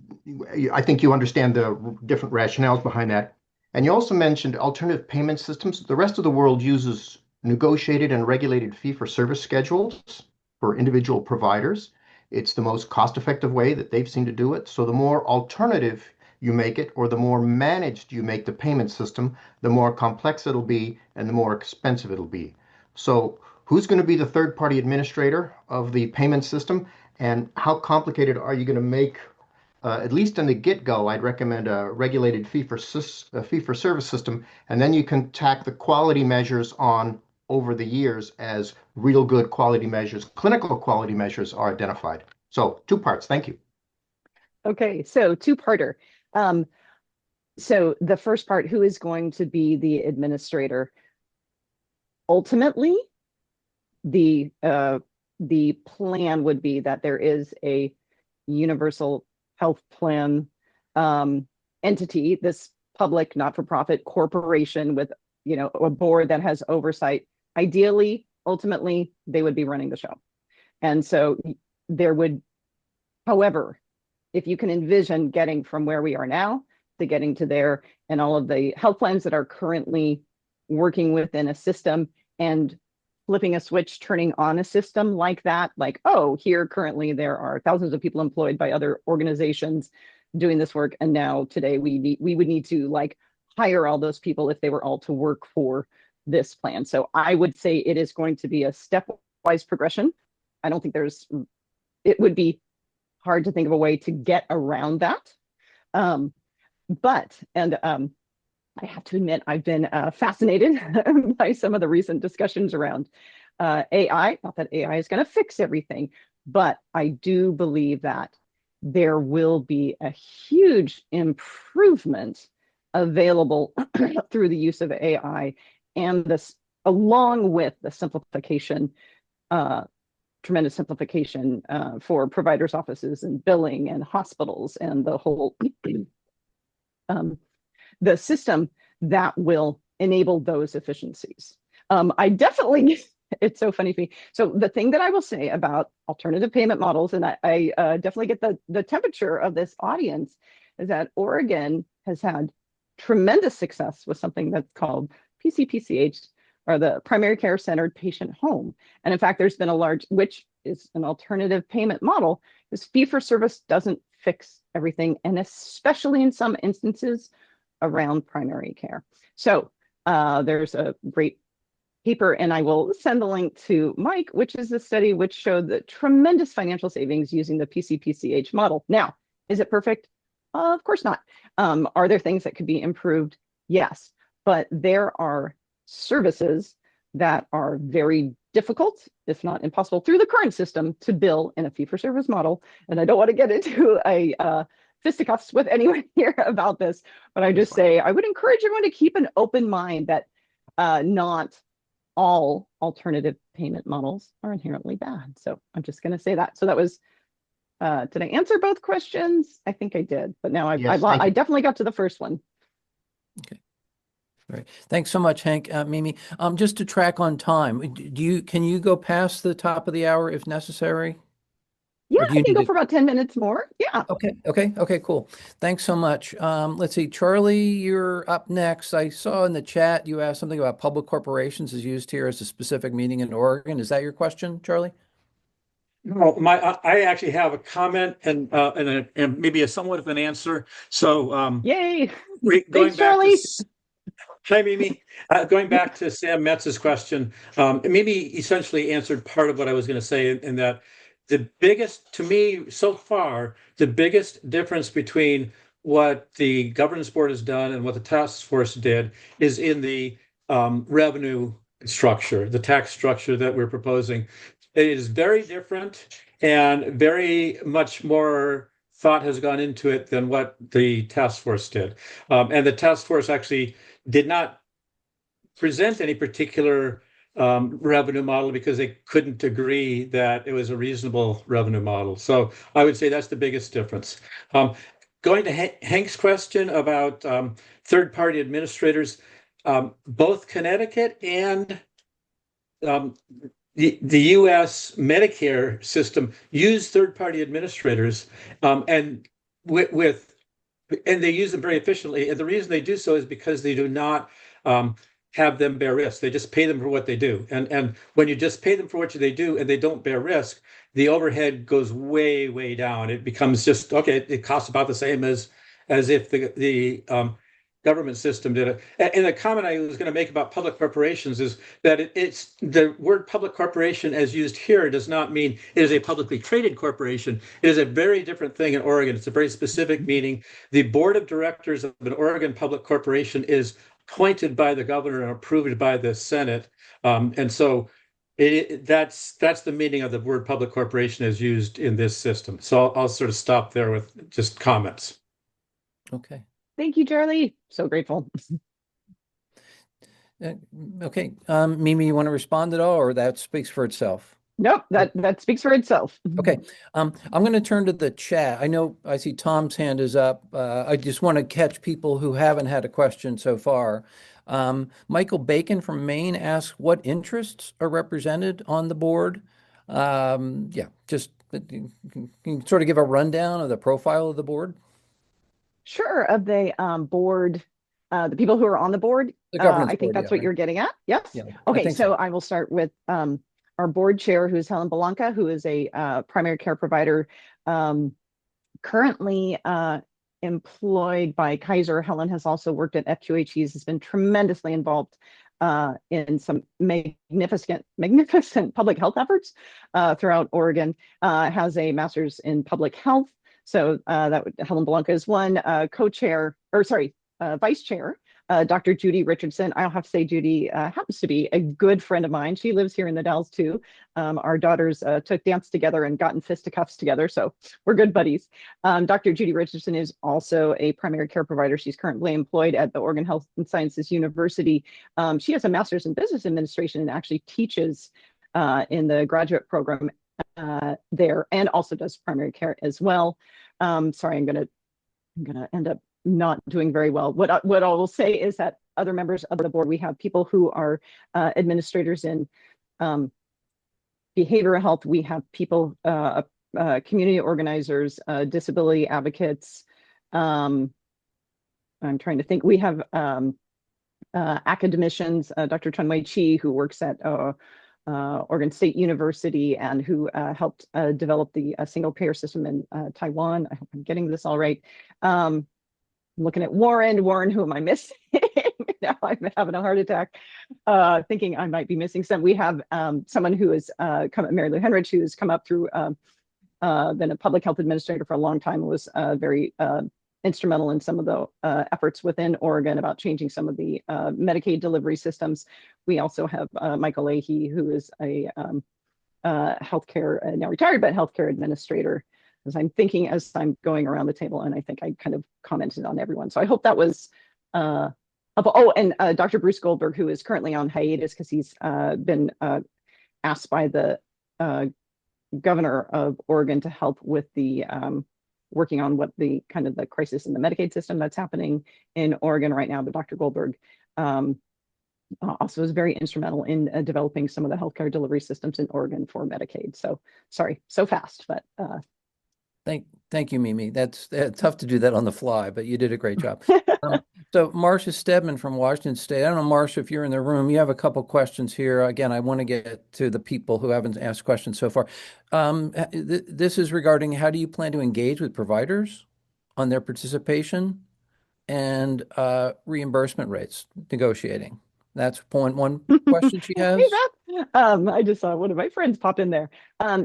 I think you understand the different rationales behind that. And you also mentioned alternative payment systems. The rest of the world uses negotiated and regulated fee-for-service schedules for individual providers. It's the most cost-effective way that they've seen to do it. So the more alternative you make it, or the more managed you make the payment system, the more complex it'll be and the more expensive it'll be. So who's going to be the third-party administrator of the payment system, and how complicated are you going to make? At least in the get-go, I'd recommend a regulated fee-for-service system, and then you can tack the quality measures on over the years as real good quality measures, clinical quality measures are identified. So 2 parts. Thank you. Okay, so 2-parter. So the first part, who is going to be the administrator? Ultimately, the plan would be that there is a universal health plan entity, this public not-for-profit corporation with a board that has oversight. Ideally, ultimately, they would be running the show. And so there would, however, if you can envision getting from where we are now to getting to there, and all of the health plans that are currently working within a system and flipping a switch, turning on a system like that, like, oh, here currently there are thousands of people employed by other organizations doing this work, and now today we would need to like hire all those people if they were all to work for this plan. So I would say it is going to be a stepwise progression. I don't think it would be hard to think of a way to get around that. and I have to admit, I've been fascinated by some of the recent discussions around AI. Not that AI is going to fix everything, but I do believe that there will be a huge improvement available through the use of AI, and this, along with the simplification, tremendous simplification for providers' offices and billing and hospitals and the whole the system that will enable those efficiencies. I definitely, it's so funny for me. So the thing that I will say about alternative payment models, and I definitely get the temperature of this audience, is that Oregon has had tremendous success with something that's called PCPCH, or the primary care centered patient home. And in fact, there's been a large, which is an alternative payment model, because fee for service doesn't fix everything, and especially in some instances around primary care. So there's a great paper, and I will send the link to Mike, which is a study which showed the tremendous financial savings using the PCPCH model. Now, is it perfect? Of course not. Are there things that could be improved? Yes, but there are services that are very difficult, if not impossible, through the current system to bill in a fee-for-service model. And I don't want to get into a fisticuffs with anyone here about this, but I just say I would encourage everyone to keep an open mind that not all alternative payment models are inherently bad. So I'm just going to say that. So that was, did I answer both questions? I think I did, but now Yes, I definitely got to the first one. Okay. All right. Thanks so much, Hank. Mimi, just to track on time, can you go past the top of the hour if necessary? Yeah, Or do you I can need go to- for about 10 minutes more. Yeah. Okay, cool. Thanks so much. Let's see, Charlie, you're up next. I saw in the chat you asked something about public corporations is used here as a specific meaning in Oregon. Is that your question, Charlie? No, I actually have a comment and maybe a somewhat of an answer. So Yay. going Thanks, back Charlie. to hi, Mimi. Going back to Sam Metz's question, Mimi essentially answered part of what I was going to say in that the biggest, to me, so far, the biggest difference between what the governance board has done and what the task force did is in the revenue structure, the tax structure that we're proposing. It is very different and very much more thought has gone into it than what the task force did. And the task force actually did not present any particular revenue model because they couldn't agree that it was a reasonable revenue model. So I would say that's the biggest difference. Going to Hank's question about third-party administrators, both Connecticut and the U.S. Medicare system use third-party administrators, and and they use them very efficiently. And the reason they do so is because they do not have them bear risk. They just pay them for what they do. And when you just pay them for what they do and they don't bear risk, the overhead goes way, way down. It becomes just, okay, it costs about the same as if the government system did it. And the comment I was going to make about public corporations is that it's the word public corporation as used here does not mean it is a publicly traded corporation. It is a very different thing in Oregon. It's a very specific meaning. The board of directors of an Oregon public corporation is appointed by the governor and approved by the Senate. And so that's the meaning of the word public corporation as used in this system. So I'll sort of stop there with just comments. Okay. Thank you, Charlie. So grateful. Okay. Mimi, you want to respond at all, or that speaks for itself? Nope, that speaks for itself. Okay. I'm going to turn to the chat. I know I see Tom's hand is up. I just want to catch people who haven't had a question so far. Michael Bacon from Maine asks, what interests are represented on the board? Yeah, just can you sort of give a rundown of the profile of the board? Sure, of the board, the people who are on the board. The governance I think board, that's yeah, what right. you're getting at. Yes. Yeah, Okay, think so I will start with our board chair, who is Helen Belanca, who is a primary care provider currently employed by Kaiser. Helen has also worked at FQHCs, has been tremendously involved in some magnificent public health efforts throughout Oregon, has a master's in public health. So Helen Belanca is one. Co-chair Vice Chair, Dr. Judy Richardson. I'll have to say Judy happens to be a good friend of mine. She lives here in the Dells too. Our daughters took dance together and got in fisticuffs together, so we're good buddies. Dr. Judy Richardson is also a primary care provider. She's currently employed at the Oregon Health and Sciences University. She has a master's in business administration and actually teaches in the graduate program there, and also does primary care as well. Sorry, I'm gonna end up not doing very well. What I will say is that other members of the board, we have people who are administrators in behavioral health. We have people, community organizers, disability advocates. I'm trying to think. We have academicians, Dr. Chun-Wei Chi, who works at Oregon State University and who helped develop the single payer system in Taiwan. I hope I'm getting this all right. Looking at Warren, who am I missing? Now I'm having a heart attack, thinking I might be missing some. We have someone who has Mary Lou Henrich, who has come up through, been a public health administrator for a long time, was very instrumental in some of the efforts within Oregon about changing some of the Medicaid delivery systems. We also have Michael Leahy, who is a healthcare, now retired, but healthcare administrator. As I'm thinking as I'm going around the table, and I think I kind of commented on everyone. So I hope that was and Dr. Bruce Goldberg, who is currently on hiatus because he's been asked by the governor of Oregon to help with the working on what the kind of the crisis in the Medicaid system that's happening in Oregon right now. But Dr. Goldberg also is very instrumental in developing some of the healthcare delivery systems in Oregon for Medicaid. So sorry, so fast, but Thank you, Mimi. That's tough to do that on the fly, but you did a great job. So Marcia Stedman from Washington State. I don't know, Marcia, if you're in the room, you have a couple questions here. Again, I want to get to the people who haven't asked questions so far. This is regarding how do you plan to engage with providers on their participation and reimbursement rates negotiating. That's one question she has. Hey, Beth. I just saw one of my friends pop in there.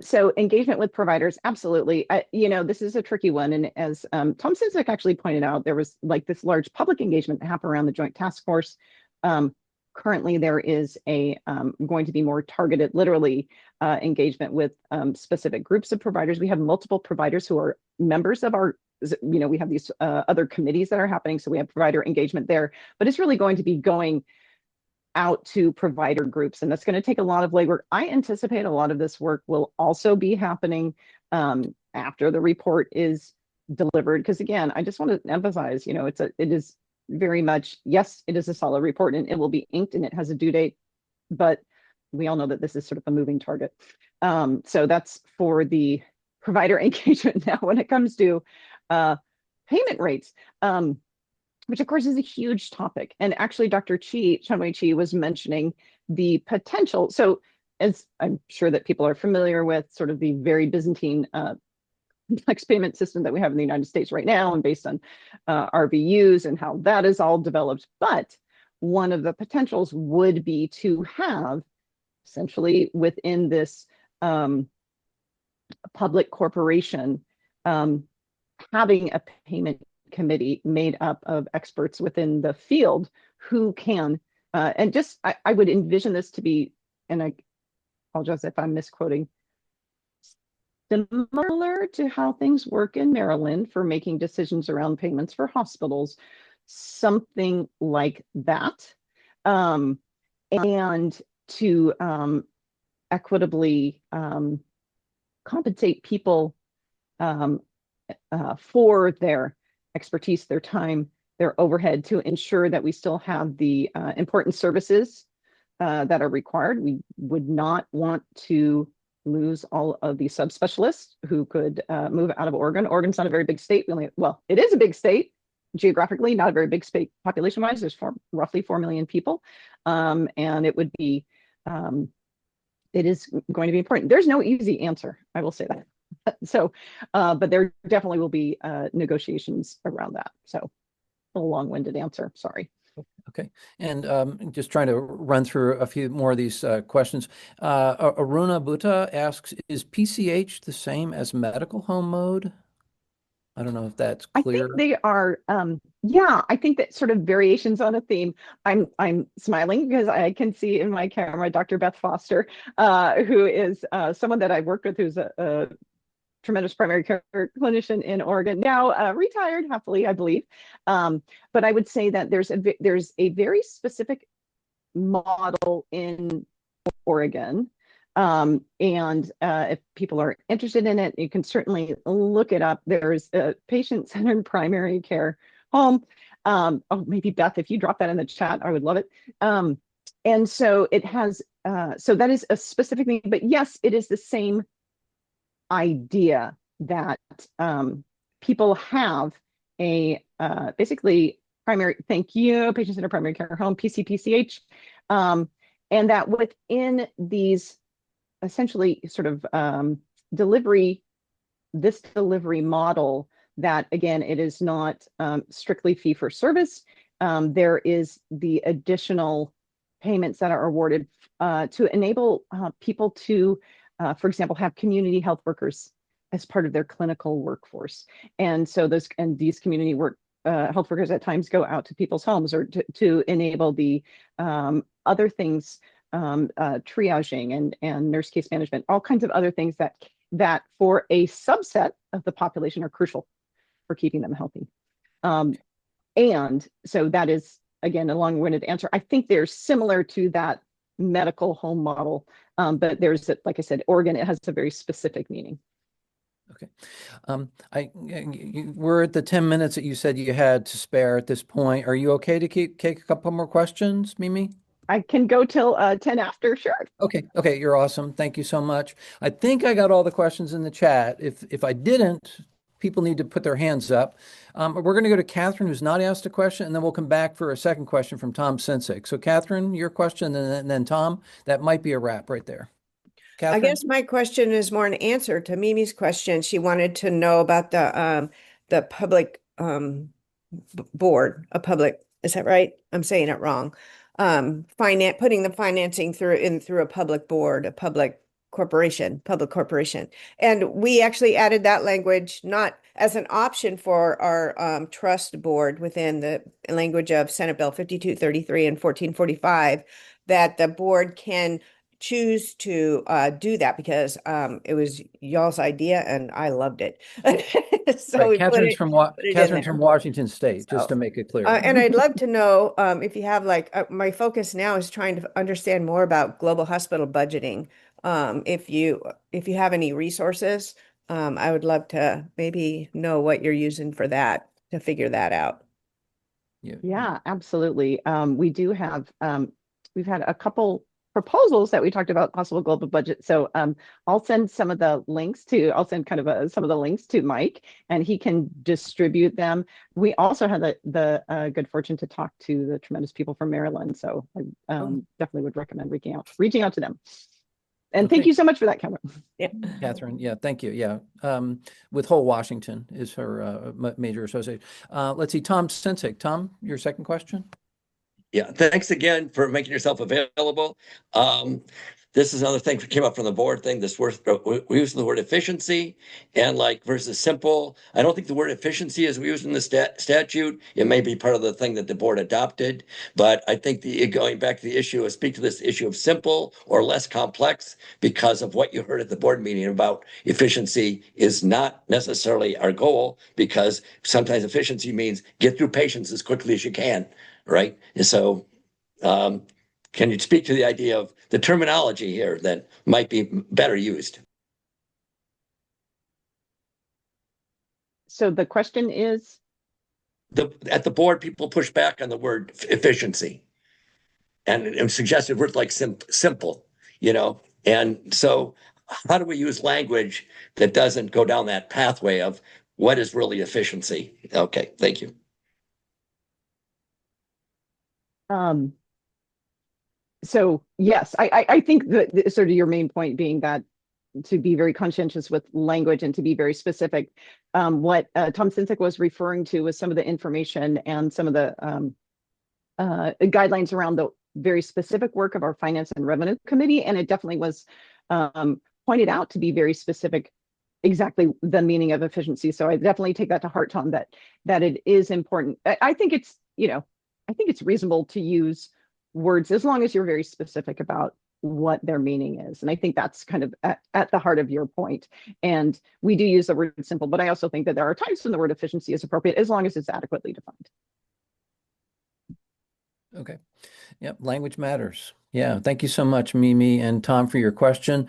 So engagement with providers, absolutely. This is a tricky one. And as Tom Sinzik actually pointed out, there was like this large public engagement that happened around the Joint Task Force. Currently, there is going to be more targeted, literally, engagement with specific groups of providers. We have multiple providers who are members of our, we have these other committees that are happening. So we have provider engagement there, but it's really going to be going out to provider groups, and that's going to take a lot of legwork. I anticipate a lot of this work will also be happening after the report is delivered, because again, I just want to emphasize, it is very much, yes, it is a solid report and it will be inked and it has a due date, but we all know that this is sort of a moving target. So that's for the provider engagement. Now, when it comes to payment rates, which of course is a huge topic. And actually, Dr. Chun-Wei Chi was mentioning the potential. So as I'm sure that people are familiar with, sort of the very Byzantine complex payment system that we have in the United States right now, and based on RVUs and how that is all developed. But one of the potentials would be to have essentially within this public corporation, having a payment committee made up of experts within the field who can, and just, I would envision this to be, and I apologize if I'm misquoting, similar to how things work in Maryland for making decisions around payments for hospitals, something like that, and to equitably compensate people for their expertise, their time, their overhead, to ensure that we still have the important services that are required. We would not want to lose all of the subspecialists who could move out of Oregon. Oregon's not a very big state. It is a big state geographically, not a very big state population-wise. There's roughly 4 million people, and it would be, it is going to be important. There's no easy answer, I will say that. So, but there definitely will be negotiations around that. So a long-winded answer, sorry. Okay, and just trying to run through a few more of these questions. Aruna Butta asks, is PCH the same as medical home mode? I don't know if that's clear. I think they are Yeah, I think that sort of variations on a theme. I'm smiling because I can see in my camera Dr. Beth Foster, who is someone that I've worked with, who's a tremendous primary care clinician in Oregon, now retired happily, I believe. But I would say that there's a very specific model in Oregon. And if people are interested in it, you can certainly look it up. There's a patient-centered primary care home. Oh, maybe Beth, if you drop that in the chat, I would love it. And so it has, so that is a specific thing, but yes, it is the same idea that people have a basically primary, thank you, patient-centered primary care home, PCPCH, and that within these essentially sort of delivery model, that again, it is not strictly fee for service. There is the additional payments that are awarded to enable people to, for example, have community health workers as part of their clinical workforce. And so these community health workers at times go out to people's homes, or to enable the other things, triaging and nurse case management, all kinds of other things that for a subset of the population are crucial for keeping them healthy. And so that is, again, a long-winded answer. I think they're similar to that medical home model, but there's, like I said, Oregon, it has a very specific meaning. Okay. We're at the 10 minutes that you said you had to spare at this point. Are you okay to take a couple more questions, Mimi? I can go till 10 after, sure. Okay, you're awesome. Thank you so much. I think I got all the questions in the chat. If I didn't, people need to put their hands up. We're going to go to Catherine, who's not asked a question, and then we'll come back for a second question from Tom Sensick. So Catherine, your question, and then Tom, that might be a wrap right there. Catherine? I guess my question is more an answer to Mimi's question. She wanted to know about the public board, is that right? I'm saying it wrong. Putting the financing through a public board, a public corporation. And we actually added that language not as an option for our trust board within the language of Senate Bill 5233 and 1445, that the board can choose to do that, because it was y'all's idea and I loved it. So right, we Catherine's Catherine's from Washington State, just to make it clear. And I'd love to know if you have my focus now is trying to understand more about global hospital budgeting. If you have any resources, I would love to maybe know what you're using for that, to figure that out. Yeah, absolutely. We do have, we've had a couple proposals that we talked about possible global budget. So I'll send some of the links I'll send kind of some of the links to Mike, and he can distribute them. We also had the good fortune to talk to the tremendous people from Maryland. So I definitely would recommend reaching out to them. And thank you so much for that, Cameron. Yeah, Catherine. Yeah, thank you. Yeah, with Whole Washington is her major associate. Let's see, Tom Sensick. Tom, your second question. Yeah, thanks again for making yourself available. This is another thing that came up from the board thing. We're using the word efficiency and versus simple. I don't think the word efficiency is used in the statute. It may be part of the thing that the board adopted, but I think going back to the issue, speak to this issue of simple or less complex, because of what you heard at the board meeting about efficiency is not necessarily our goal, because sometimes efficiency means get through patients as quickly as you can, right? And so, can you speak to the idea of the terminology here that might be better used? So the question is? At the board, people push back on the word efficiency and suggested words like simple, and so how do we use language that doesn't go down that pathway of what is really efficiency? Okay, thank you. So yes, I think that sort of your main point being that to be very conscientious with language and to be very specific. What Tom Sensick was referring to was some of the information and some of the guidelines around the very specific work of our Finance and Revenue Committee, and it definitely was pointed out to be very specific exactly the meaning of efficiency. So I definitely take that to heart, Tom, that it is important. I think it's, I think it's reasonable to use words as long as you're very specific about what their meaning is. And I think that's kind of at the heart of your point. And we do use the word simple, but I also think that there are times when the word efficiency is appropriate as long as it's adequately defined. Okay. Yep. Language matters. Yeah. Thank you so much, Mimi and Tom, for your question.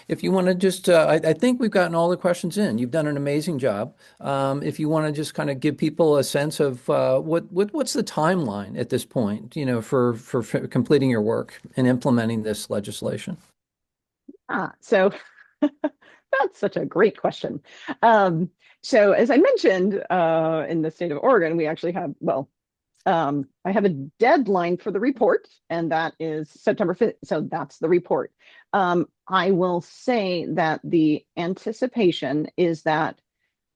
If you want to just, I think we've gotten all the questions in. You've done an amazing job. If you want to just kind of give people a sense of what's the timeline at this point, for completing your work and implementing this legislation. So that's such a great question. So as I mentioned, in the state of Oregon, we actually have, I have a deadline for the report, and that is September 5th. So that's the report. I will say that the anticipation is that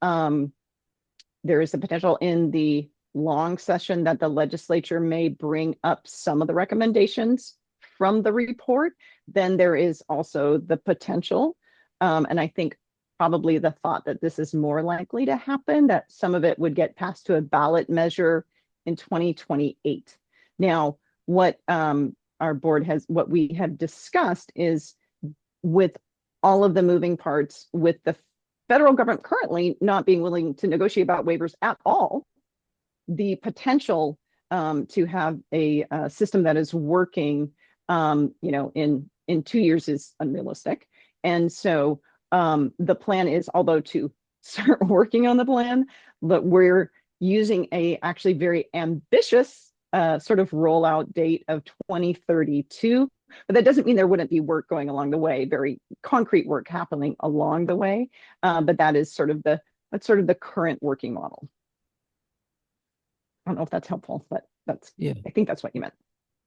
there is a potential in the long session that the legislature may bring up some of the recommendations from the report. Then there is also the potential, and I think probably the thought that this is more likely to happen, that some of it would get passed to a ballot measure in 2028. Now, what what we have discussed is, with all of the moving parts, with the federal government currently not being willing to negotiate about waivers at all, the potential to have a system that is working, in 2 years is unrealistic. And so the plan is, although to start working on the plan, but we're using a actually very ambitious sort of rollout date of 2032. But that doesn't mean there wouldn't be work going along the way, very concrete work happening along the way. But that is sort of the current working model. I don't know if that's helpful, but I think that's what you meant.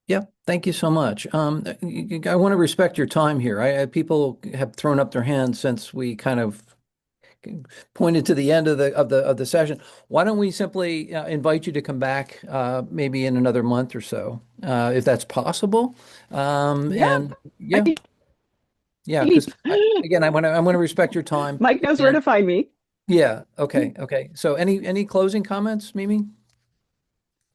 Yeah, thank you so much. I want to respect your time here. People have thrown up their hands since we kind of pointed to the end of the session. Why don't we simply invite you to come back maybe in another month or so, if that's possible? And yeah, because again, I want to respect your time. Mike knows where to find me. Yeah. Okay. So any closing comments, Mimi?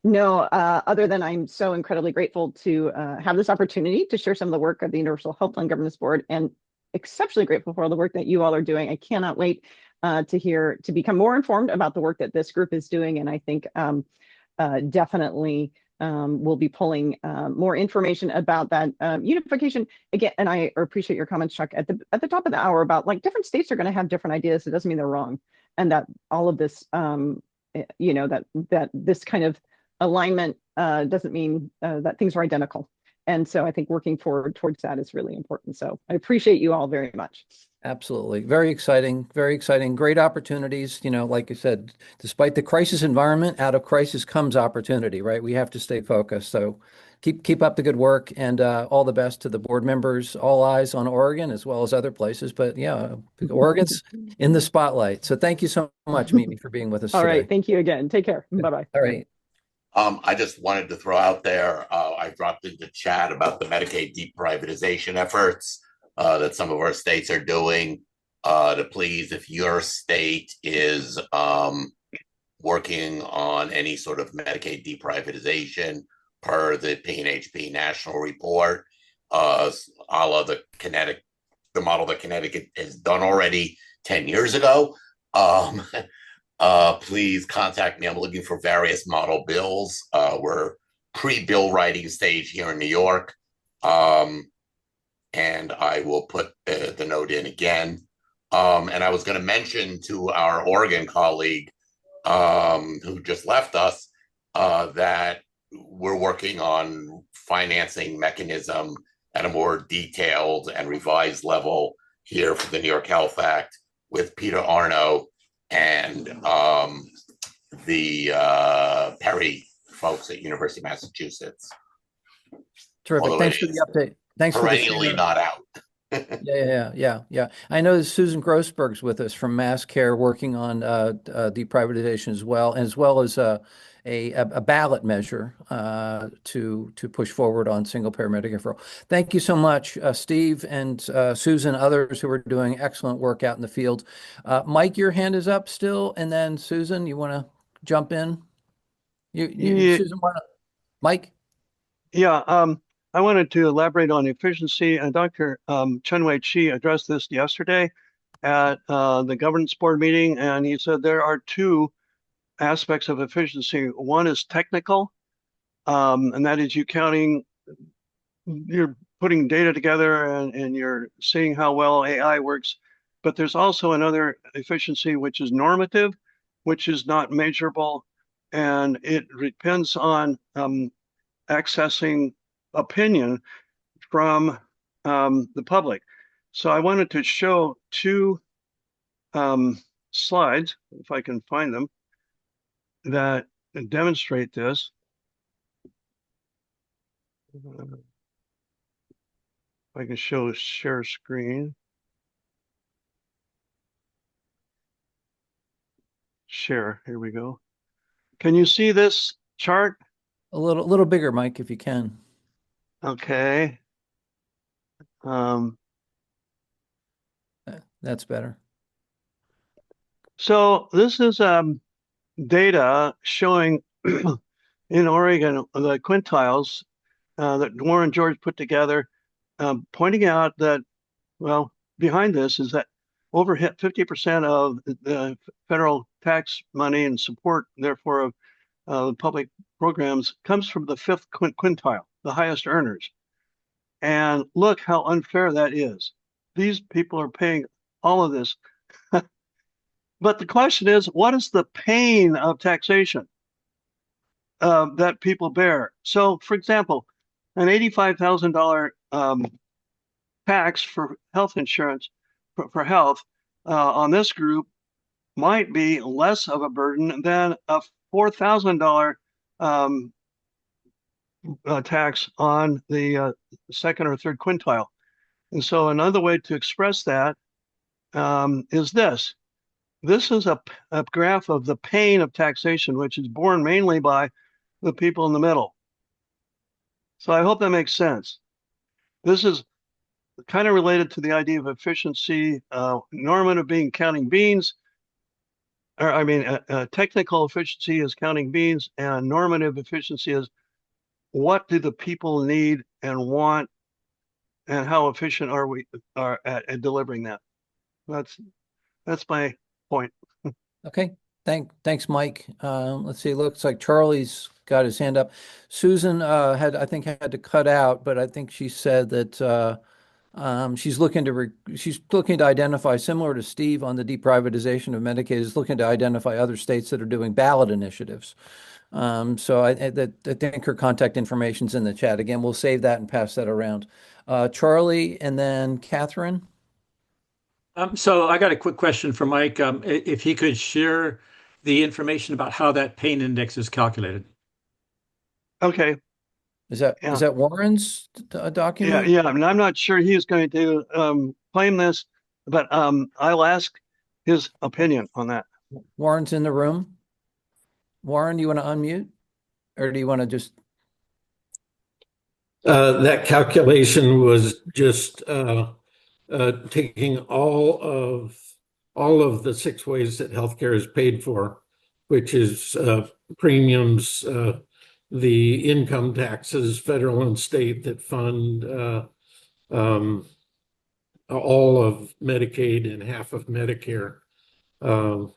No, other than I'm so incredibly grateful to have this opportunity to share some of the work of the Universal Health Plan Governance Board, and exceptionally grateful for all the work that you all are doing. I cannot wait to become more informed about the work that this group is doing. And I think definitely we'll be pulling more information about that unification again. And I appreciate your comments, Chuck, at the top of the hour about, like, different states are going to have different ideas. It doesn't mean they're wrong. And that all of this, that this kind of alignment doesn't mean that things are identical. And so I think working forward towards that is really important. So I appreciate you all very much. Absolutely. Very exciting. Very exciting. Great opportunities. Like I said, despite the crisis environment, out of crisis comes opportunity, right? We have to stay focused. So keep up the good work, and all the best to the board members. All eyes on Oregon as well as other places. But yeah, Oregon's in the spotlight. So thank you so much, Mimi, for being with us All today. right. Thank you again. Take care. Bye-bye. All right. I just wanted to throw out there, I dropped into chat about the Medicaid deprivatization efforts that some of our states are doing. To please, if your state is working on any sort of Medicaid deprivatization per the PNHP national report, a la the model that Connecticut has done already 10 years ago, please contact me. I'm looking for various model bills. We're pre-bill writing stage here in New York. And I will put the note in again. And I was going to mention to our Oregon colleague who just left us that we're working on financing mechanism at a more detailed and revised level here for the New York Health Act with Peter Arno and the Perry folks at University of Massachusetts. Terrific. Although Thanks for the update. Thanks for perennially not out. Yeah. I know Susan Grossberg's with us from Mass Care, working on deprivatization as well as a ballot measure to push forward on single payer Medicare for all. Thank you so much, Steve and Susan, others who are doing excellent work out in the field. Mike, your hand is up still, and then Susan, you want to jump in? Yeah. Susan, Mike? Yeah, I wanted to elaborate on efficiency, and Dr. Chun-Wei Chi addressed this yesterday at the governance board meeting, and he said there are two aspects of efficiency. One is technical, and that is you're putting data together and you're seeing how well AI works. But there's also another efficiency, which is normative, which is not measurable, and it depends on accessing opinion from the public. So I wanted to show two slides, if I can find them, that demonstrate this. If I can show share screen. Share, here we go. Can you see this chart? A little bigger, Mike, if you can. Okay. That's better. So this is data showing in Oregon the quintiles that Warren George put together, pointing out that, well, behind this is that over 50% of the federal tax money and support, therefore, of public programs comes from the fifth quintile, the highest earners. And look how unfair that is. These people are paying all of this. But the question is, what is the pain of taxation that people bear? So, for example, an $85,000 tax for health insurance for health on this group might be less of a burden than a $4,000 tax on the second or third quintile. And so another way to express that is this. This is a graph of the pain of taxation, which is borne mainly by the people in the middle. So I hope that makes sense. This is kind of related to the idea of efficiency, normative being counting beans, or I mean, technical efficiency is counting beans, and normative efficiency is what do the people need and want, and how efficient are we at delivering that. That's my point. Okay. Thanks, Mike. Let's see. Looks like Charlie's got his hand up. Susan had to cut out, but I think she said that she's looking to identify, similar to Steve on the deprivatization of Medicaid, is looking to identify other states that are doing ballot initiatives. So I think her contact information's in the chat. Again, we'll save that and pass that around. Charlie, and then Catherine. So I got a quick question for Mike. If he could share the information about how that pain index is calculated. Okay. Is that Warren's document? Yeah. And I'm not sure he's going to claim this, but I'll ask his opinion on that. Warren's in the room. Warren, do you want to unmute, or do you want to just? That calculation was just taking all of the 6 ways that healthcare is paid for, which is premiums, the income taxes, federal and state that fund all of Medicaid and half of Medicare, and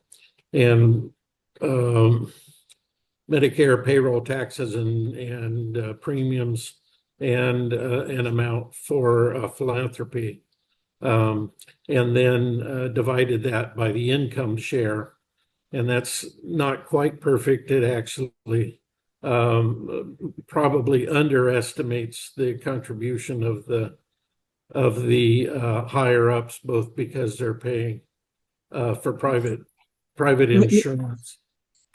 Medicare payroll taxes and premiums, and an amount for philanthropy. And then divided that by the income share. And that's not quite perfect. It actually probably underestimates the contribution of the higher ups, both because they're paying for private insurance.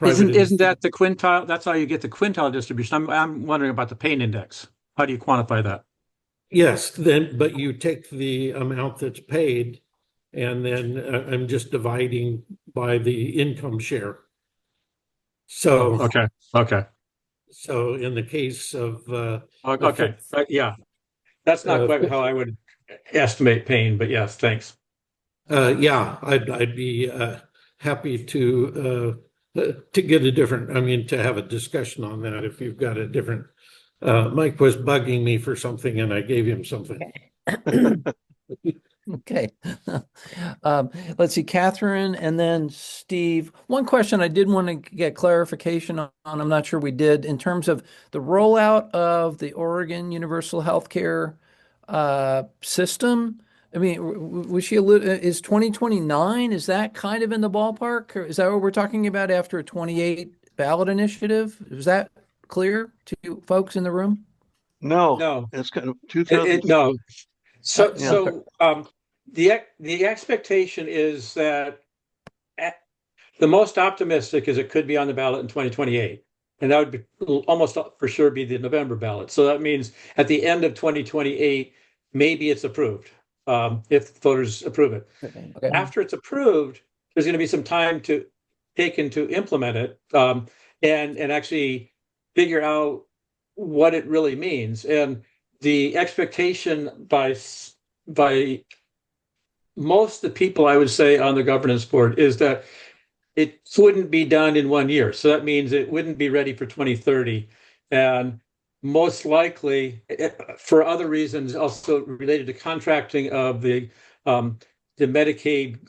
Isn't that the quintile? That's how you get the quintile distribution. I'm wondering about the pain index. How do you quantify that? Yes, but you take the amount that's paid, and then I'm just dividing by the income share. So, Okay. so in the case of Okay. Yeah, that's not quite how I would estimate pain, but yes, thanks. yeah, I'd be happy to get a different. I mean, to have a discussion on that if you've got a different. Mike was bugging me for something, and I gave him something. Okay. Let's see, Catherine and then Steve. One question I did want to get clarification on, I'm not sure we did, in terms of the rollout of the Oregon Universal Healthcare system. I mean, was she is 2029? Is that kind of in the ballpark? Or is that what we're talking about after a 28 ballot initiative? Is that clear to you folks in the room? No. It's kind of 2000. No. So, Yeah. the expectation is that the most optimistic is it could be on the ballot in 2028. And that would be almost for sure be the November ballot. So that means at the end of 2028, maybe it's approved, if voters approve it. Okay. After it's approved, there's going to be some time taken to implement it, and actually figure out what it really means. And the expectation by most of the people, I would say, on the governance board is that it wouldn't be done in 1 year. So that means it wouldn't be ready for 2030. And most likely, for other reasons, also related to contracting of the Medicaid,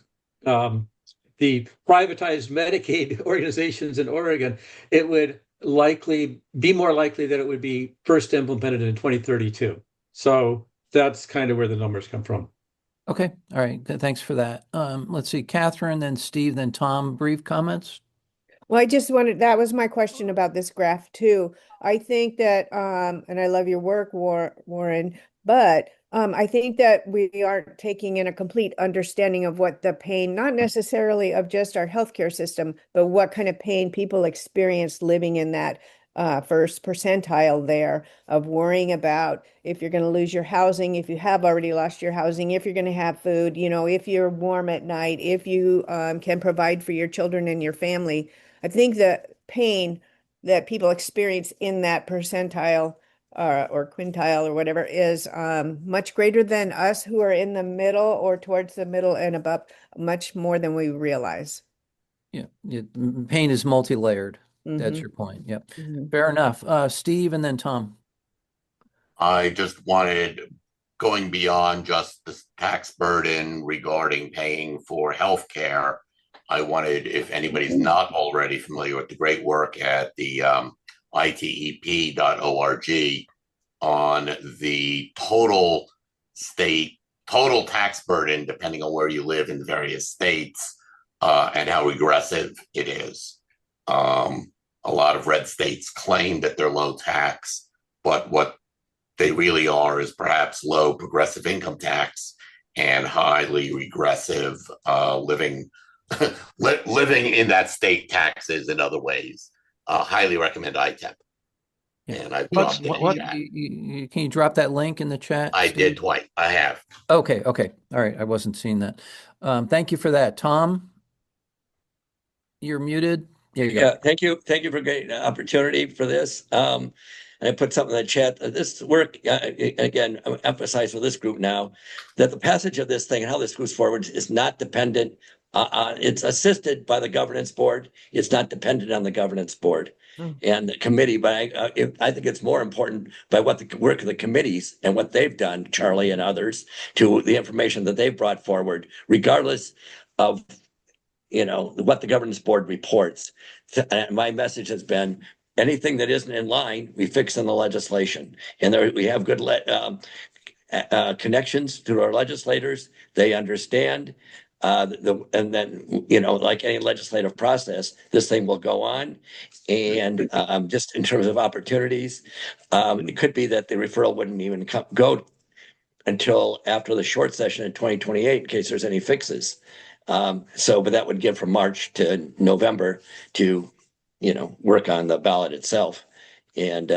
the privatized Medicaid organizations in Oregon, it would be more likely that it would be first implemented in 2032. So that's kind of where the numbers come from. Okay. All right. Thanks for that. Let's see, Catherine, then Steve, then Tom, brief comments. Well, I just wanted, that was my question about this graph too. I think that, and I love your work, Warren, but I think that we aren't taking in a complete understanding of what the pain, not necessarily of just our healthcare system, but what kind of pain people experience living in that first percentile there, of worrying about if you're going to lose your housing, if you have already lost your housing, if you're going to have food, if you're warm at night, if you can provide for your children and your family. I think the pain that people experience in that percentile or quintile or whatever is much greater than us who are in the middle or towards the middle and above, much more than we realize. Yeah. Pain is multi-layered. That's your point. Yep. Fair enough. Steve and then Tom. I just wanted, going beyond just the tax burden regarding paying for healthcare, I wanted, if anybody's not already familiar with the great work at the itep.org on the total tax burden, depending on where you live in the various states, and how regressive it is. A lot of red states claim that they're low tax, but what they really are is perhaps low progressive income tax and highly regressive living in that state taxes in other ways. Highly recommend ITEP. Yeah. And I've dropped it in the chat. Can you drop that link in the chat? I Steve? did twice. I have. Okay. All right. I wasn't seeing that. Thank you for that. Tom, you're muted. There you go. Yeah, thank you. Thank you for getting an opportunity for this. And I put something in the chat. This work, again, I emphasize with this group now that the passage of this thing and how this goes forward is not dependent on, it's assisted by the governance board. It's not dependent on the governance board and the committee. But I think it's more important by what the work of the committees and what they've done, Charlie and others, to the information that they've brought forward, regardless of what the governance board reports. My message has been anything that isn't in line, we fix in the legislation. And we have good connections to our legislators. They understand. And then, like any legislative process, this thing will go on. And just in terms of opportunities, it could be that the referral wouldn't even go until after the short session in 2028 in case there's any fixes. But that would give from March to November to, work on the ballot itself. And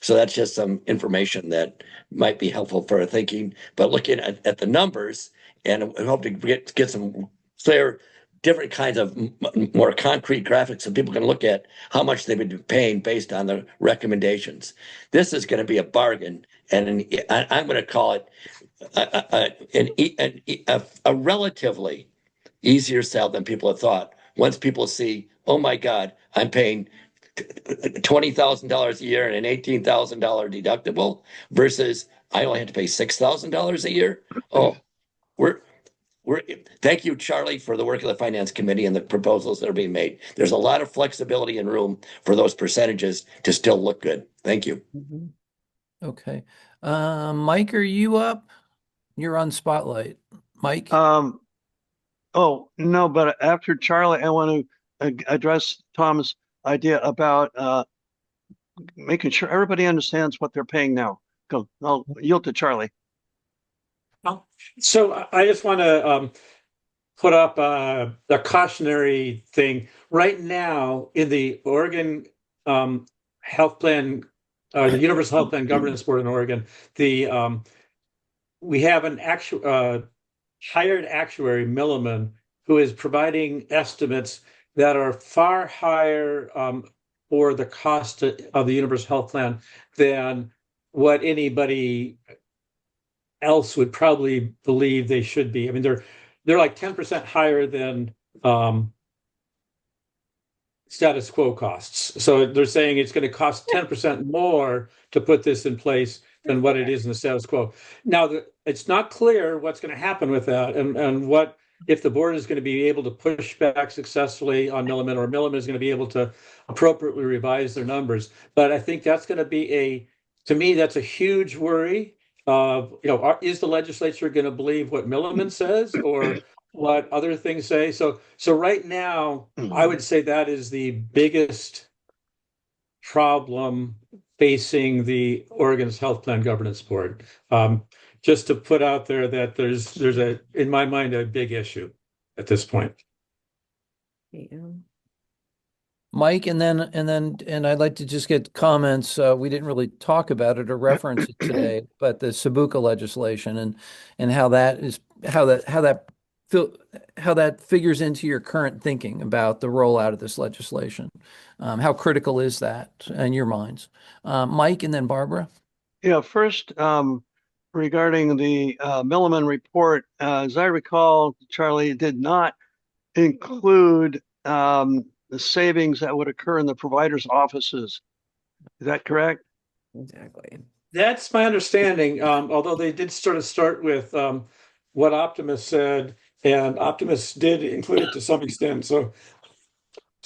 so that's just some information that might be helpful for our thinking. But looking at the numbers, and we hope to get some clear different kinds of more concrete graphics so people can look at how much they've been paying based on the recommendations. This is going to be a bargain, and I'm going to call it a relatively easier sell than people have thought. Once people see, oh my God, I'm paying $20,000 a year and an $18,000 deductible versus I only have to pay $6,000 a year. Oh, we're thank you, Charlie, for the work of the Finance Committee and the proposals that are being made. There's a lot of flexibility and room for those percentages to still look good. Thank you. Okay. Mike, are you up? You're on Spotlight. Mike? Oh, no, but after Charlie, I want to address Tom's idea about making sure everybody understands what they're paying now. Go, I'll yield to Charlie. So I just want to put up a cautionary thing. Right now, in the Oregon Health Plan, the Universal Health Plan Governance Board in Oregon, we have an hired actuary, Milliman, who is providing estimates that are far higher for the cost of the Universal Health Plan than what anybody else would probably believe they should be. I mean, they're like 10% higher than status quo costs. So they're saying it's going to cost 10% more to put this in place than what it is in the status quo. Now, it's not clear what's going to happen with that and what if the board is going to be able to push back successfully on Milliman, or Milliman is going to be able to appropriately revise their numbers. But I think that's going to be to me, that's a huge worry. Is the legislature going to believe what Milliman says or what other things say? So right now, I would say that is the biggest problem facing the Oregon's Health Plan Governance Board. Just to put out there that there's in my mind, a big issue at this point. Mike, and I'd like to just get comments. We didn't really talk about it or reference it today, but the Sabuca legislation and how that figures into your current thinking about the rollout of this legislation. How critical is that in your minds? Mike, and then Barbara. Yeah, first, regarding the Milliman report, as I recall, Charlie did not include the savings that would occur in the providers' offices. Is that correct? Exactly. That's my understanding. Although they did start with what Optimus said, and Optimus did include it to some extent. So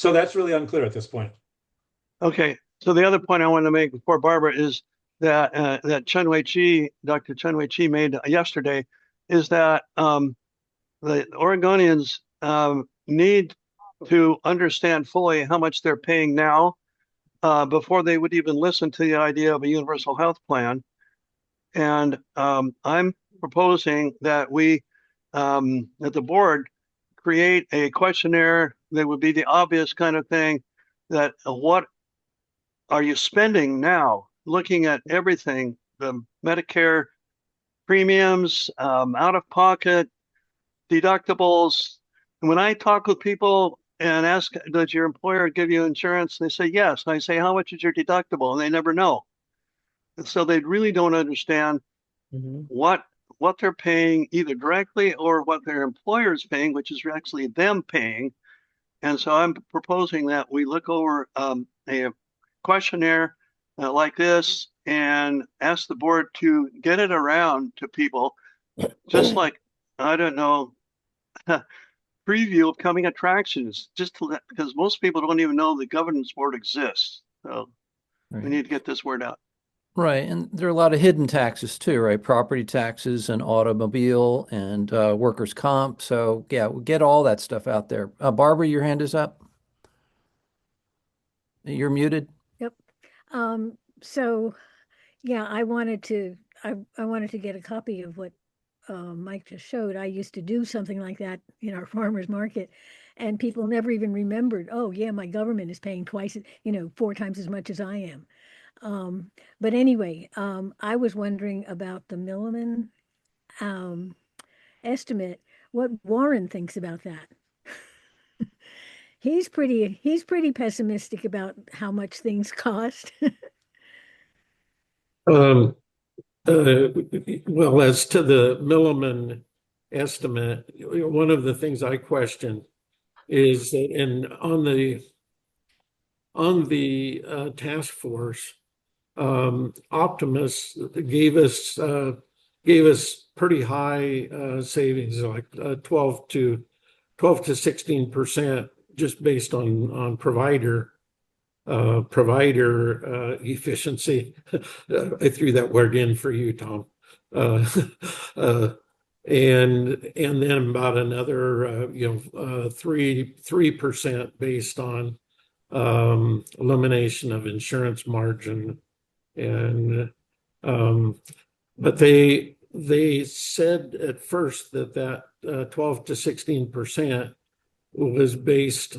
that's really unclear at this point. Okay. So the other point I want to make before Barbara is that that Dr. Chun-Wei Chi made yesterday is that the Oregonians need to understand fully how much they're paying now before they would even listen to the idea of a universal health plan. And I'm proposing that that the board create a questionnaire that would be the obvious kind of thing that what are you spending now, looking at everything, the Medicare premiums, out of pocket, deductibles. And when I talk with people and ask, does your employer give you insurance? They say, yes. And I say, how much is your deductible? And they never know. And so they really don't understand what they're paying either directly or what their employer is paying, which is actually them paying. And so I'm proposing that we look over a questionnaire like this and ask the board to get it around to people, just like, I don't know, preview of coming attractions, because most people don't even know the governance board exists. So we need to get this word out. Right. And there are a lot of hidden taxes too, right? Property taxes and automobile and workers' comp. So yeah, we'll get all that stuff out there. Barbara, your hand is up. You're muted. Yep. So yeah, I wanted to get a copy of what Mike just showed. I used to do something like that in our farmers market, and people never even remembered, oh yeah, my government is paying twice, 4 times as much as I am. But anyway, I was wondering about the Milliman estimate, what Warren thinks about that. he's pretty pessimistic about how much things cost. Um, well, as to the Milliman estimate, one of the things I question is that, and on the task force, Optimus gave us pretty high savings, like 12 to 16%, just based on provider efficiency. I threw that word in for you, Tom. Uh, uh, and then about another 3% based on elimination of insurance margin. And but they said at first that 12 to 16% was based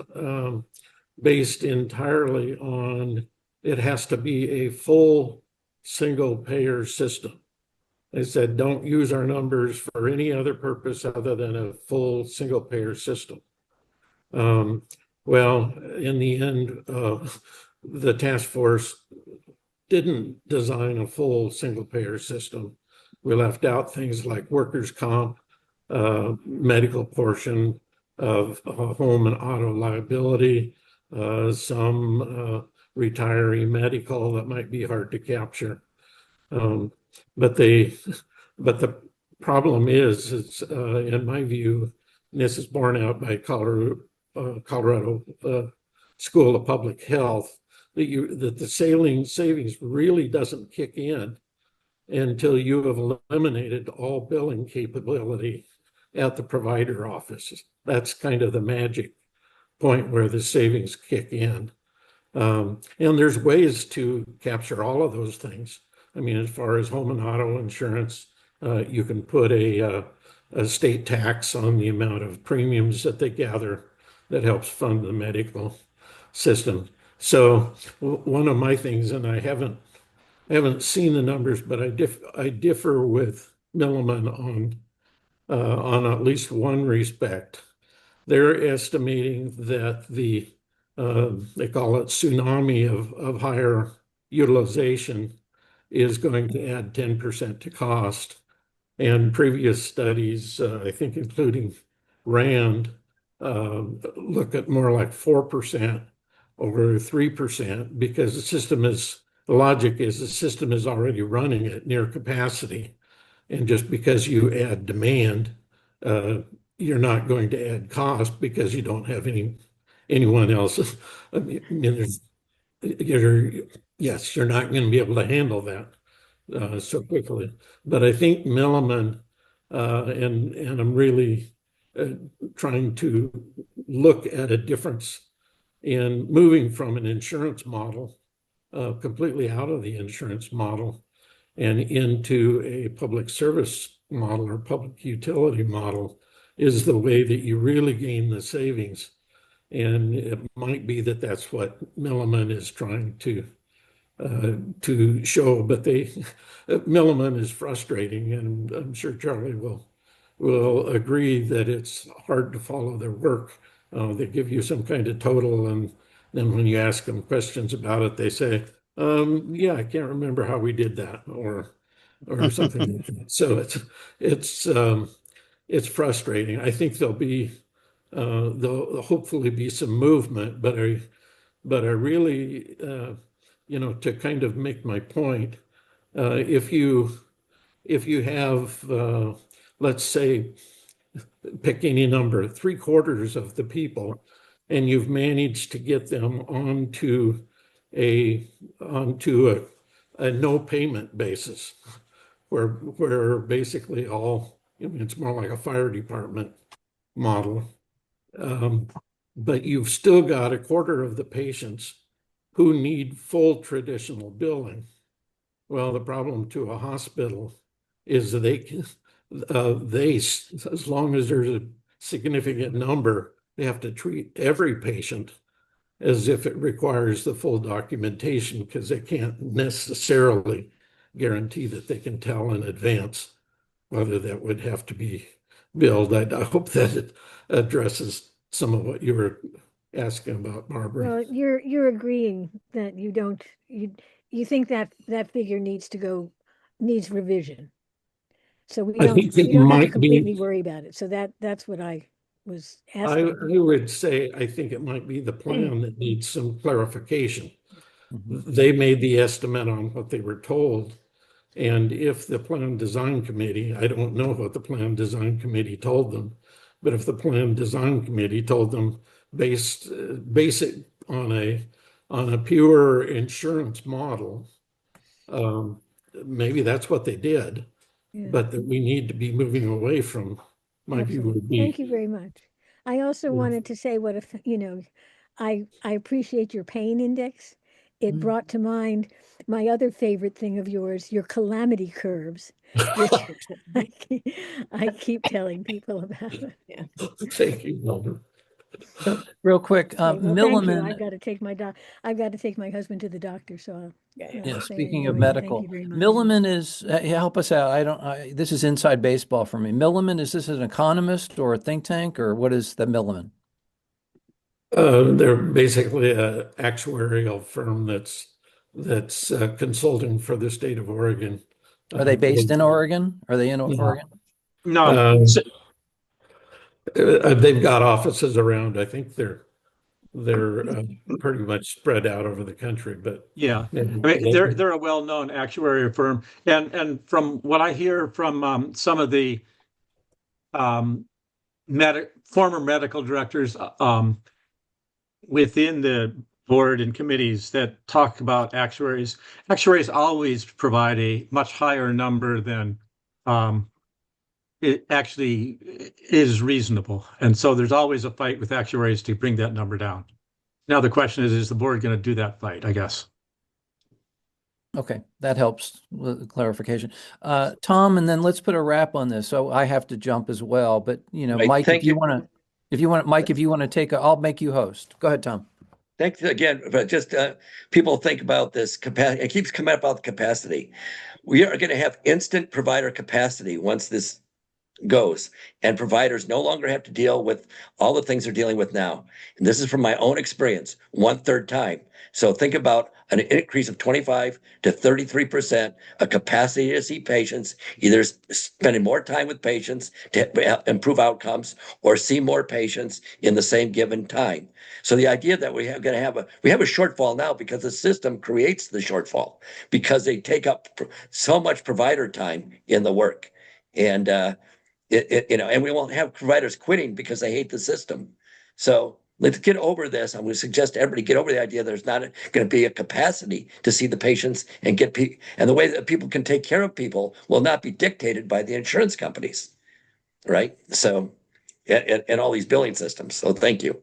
entirely on it has to be a full single payer system. They said, don't use our numbers for any other purpose other than a full single payer system. Well, in the end, the task force didn't design a full single payer system. We left out things like workers' comp, medical portion of home and auto liability, some retiree medical that might be hard to capture. But the problem is, it's in my view, and this is borne out by Colorado School of Public Health, that the savings really doesn't kick in until you have eliminated all billing capability at the provider offices. That's kind of the magic point where the savings kick in. And there's ways to capture all of those things. I mean, as far as home and auto insurance, you can put a state tax on the amount of premiums that they gather that helps fund the medical system. So one of my things, and I haven't seen the numbers, but I differ with Milliman on at least one respect. They're estimating that they call it tsunami of higher utilization is going to add 10% to cost. And previous studies, I think including RAND, look at more like 4% over 3%, because the logic is the system is already running at near capacity. And just because you add demand, you're not going to add cost because you don't have anyone else. I mean, yes, you're not going to be able to handle that so quickly. But I think Milliman, and I'm really trying to look at a difference in moving from an insurance model, completely out of the insurance model, and into a public service model or public utility model is the way that you really gain the savings. And it might be that that's what Milliman is trying to show, but Milliman is frustrating, and I'm sure Charlie will agree that it's hard to follow their work. They give you some kind of total, and then when you ask them questions about it, they say, yeah, I can't remember how we did that, or something like that. So it's frustrating. I think there'll hopefully be some movement, but I really, to kind of make my point, if you have, let's say, pick any number, 3/4 of the people, and you've managed to get them onto a no payment basis, where basically it's more like a fire department model. But you've still got 1/4 of the patients who need full traditional billing. Well, the problem to a hospital is they, as long as there's a significant number, they have to treat every patient as if it requires the full documentation, because they can't necessarily guarantee that they can tell in advance whether that would have to be billed. I hope that it addresses some of what you were asking about, Barbara. Well, you're agreeing that you think that that figure needs revision. So I think it we don't have to might completely be, worry about it. So that's what I was I asking. would say, I think it might be the plan that needs some clarification. Mhm. They made the estimate on what they were told. And if the plan design committee, I don't know what the plan design committee told them, but if the plan design committee told them base it on a pure insurance model, maybe that's what they did, Yeah. but that we need to be moving away from, my view Absolutely. would Thank be. you very much. I also wanted to say what if, I appreciate your pain index. It brought to mind my other favorite thing of yours, your calamity curves, which I keep telling people about. Yeah. Thank you, Wilbur. So real quick, Okay, well, thank you. Milliman, I've got to take my husband to the doctor, so Yeah, I'll yeah. yeah, say speaking of anyway, thank you medical, very much. Milliman is, help us out. This is inside baseball for me. Milliman, is this an economist or a think tank, or what is the Milliman? They're basically an actuarial firm that's consulting for the state of Oregon. Are they based in Oregon? Are they in No. Oregon? No, They've got offices around. I think they're pretty much spread out over the country, but yeah. I mean, they're a well-known actuarial firm, and from what I hear from some of the um, former medical directors within the board and committees that talk about actuaries, actuaries always provide a much higher number than it actually is reasonable, and so there's always a fight with actuaries to bring that number down. Now the question is the board going to do that fight? I guess. Okay, that helps with clarification. Tom, and then let's put a wrap on this. So I have to jump as well, but Right, Mike, thank you. Mike, if you want to I'll make you host. Go ahead, Tom. Thanks again, but just people think about this capacity. It keeps coming up about the capacity. We are going to have instant provider capacity once this goes, and providers no longer have to deal with all the things they're dealing with now. And this is from my own experience, 1/3 time. So think about an increase of 25 to 33%, a capacity to see patients, either spending more time with patients to improve outcomes or see more patients in the same given time. So the idea that we have a shortfall now because the system creates the shortfall because they take up so much provider time in the work. And and we won't have providers quitting because they hate the system. So let's get over this. I'm going to suggest everybody get over the idea there's not going to be a capacity to see the patients and get people, and the way that people can take care of people will not be dictated by the insurance companies, right? So, and all these billing systems. So thank you.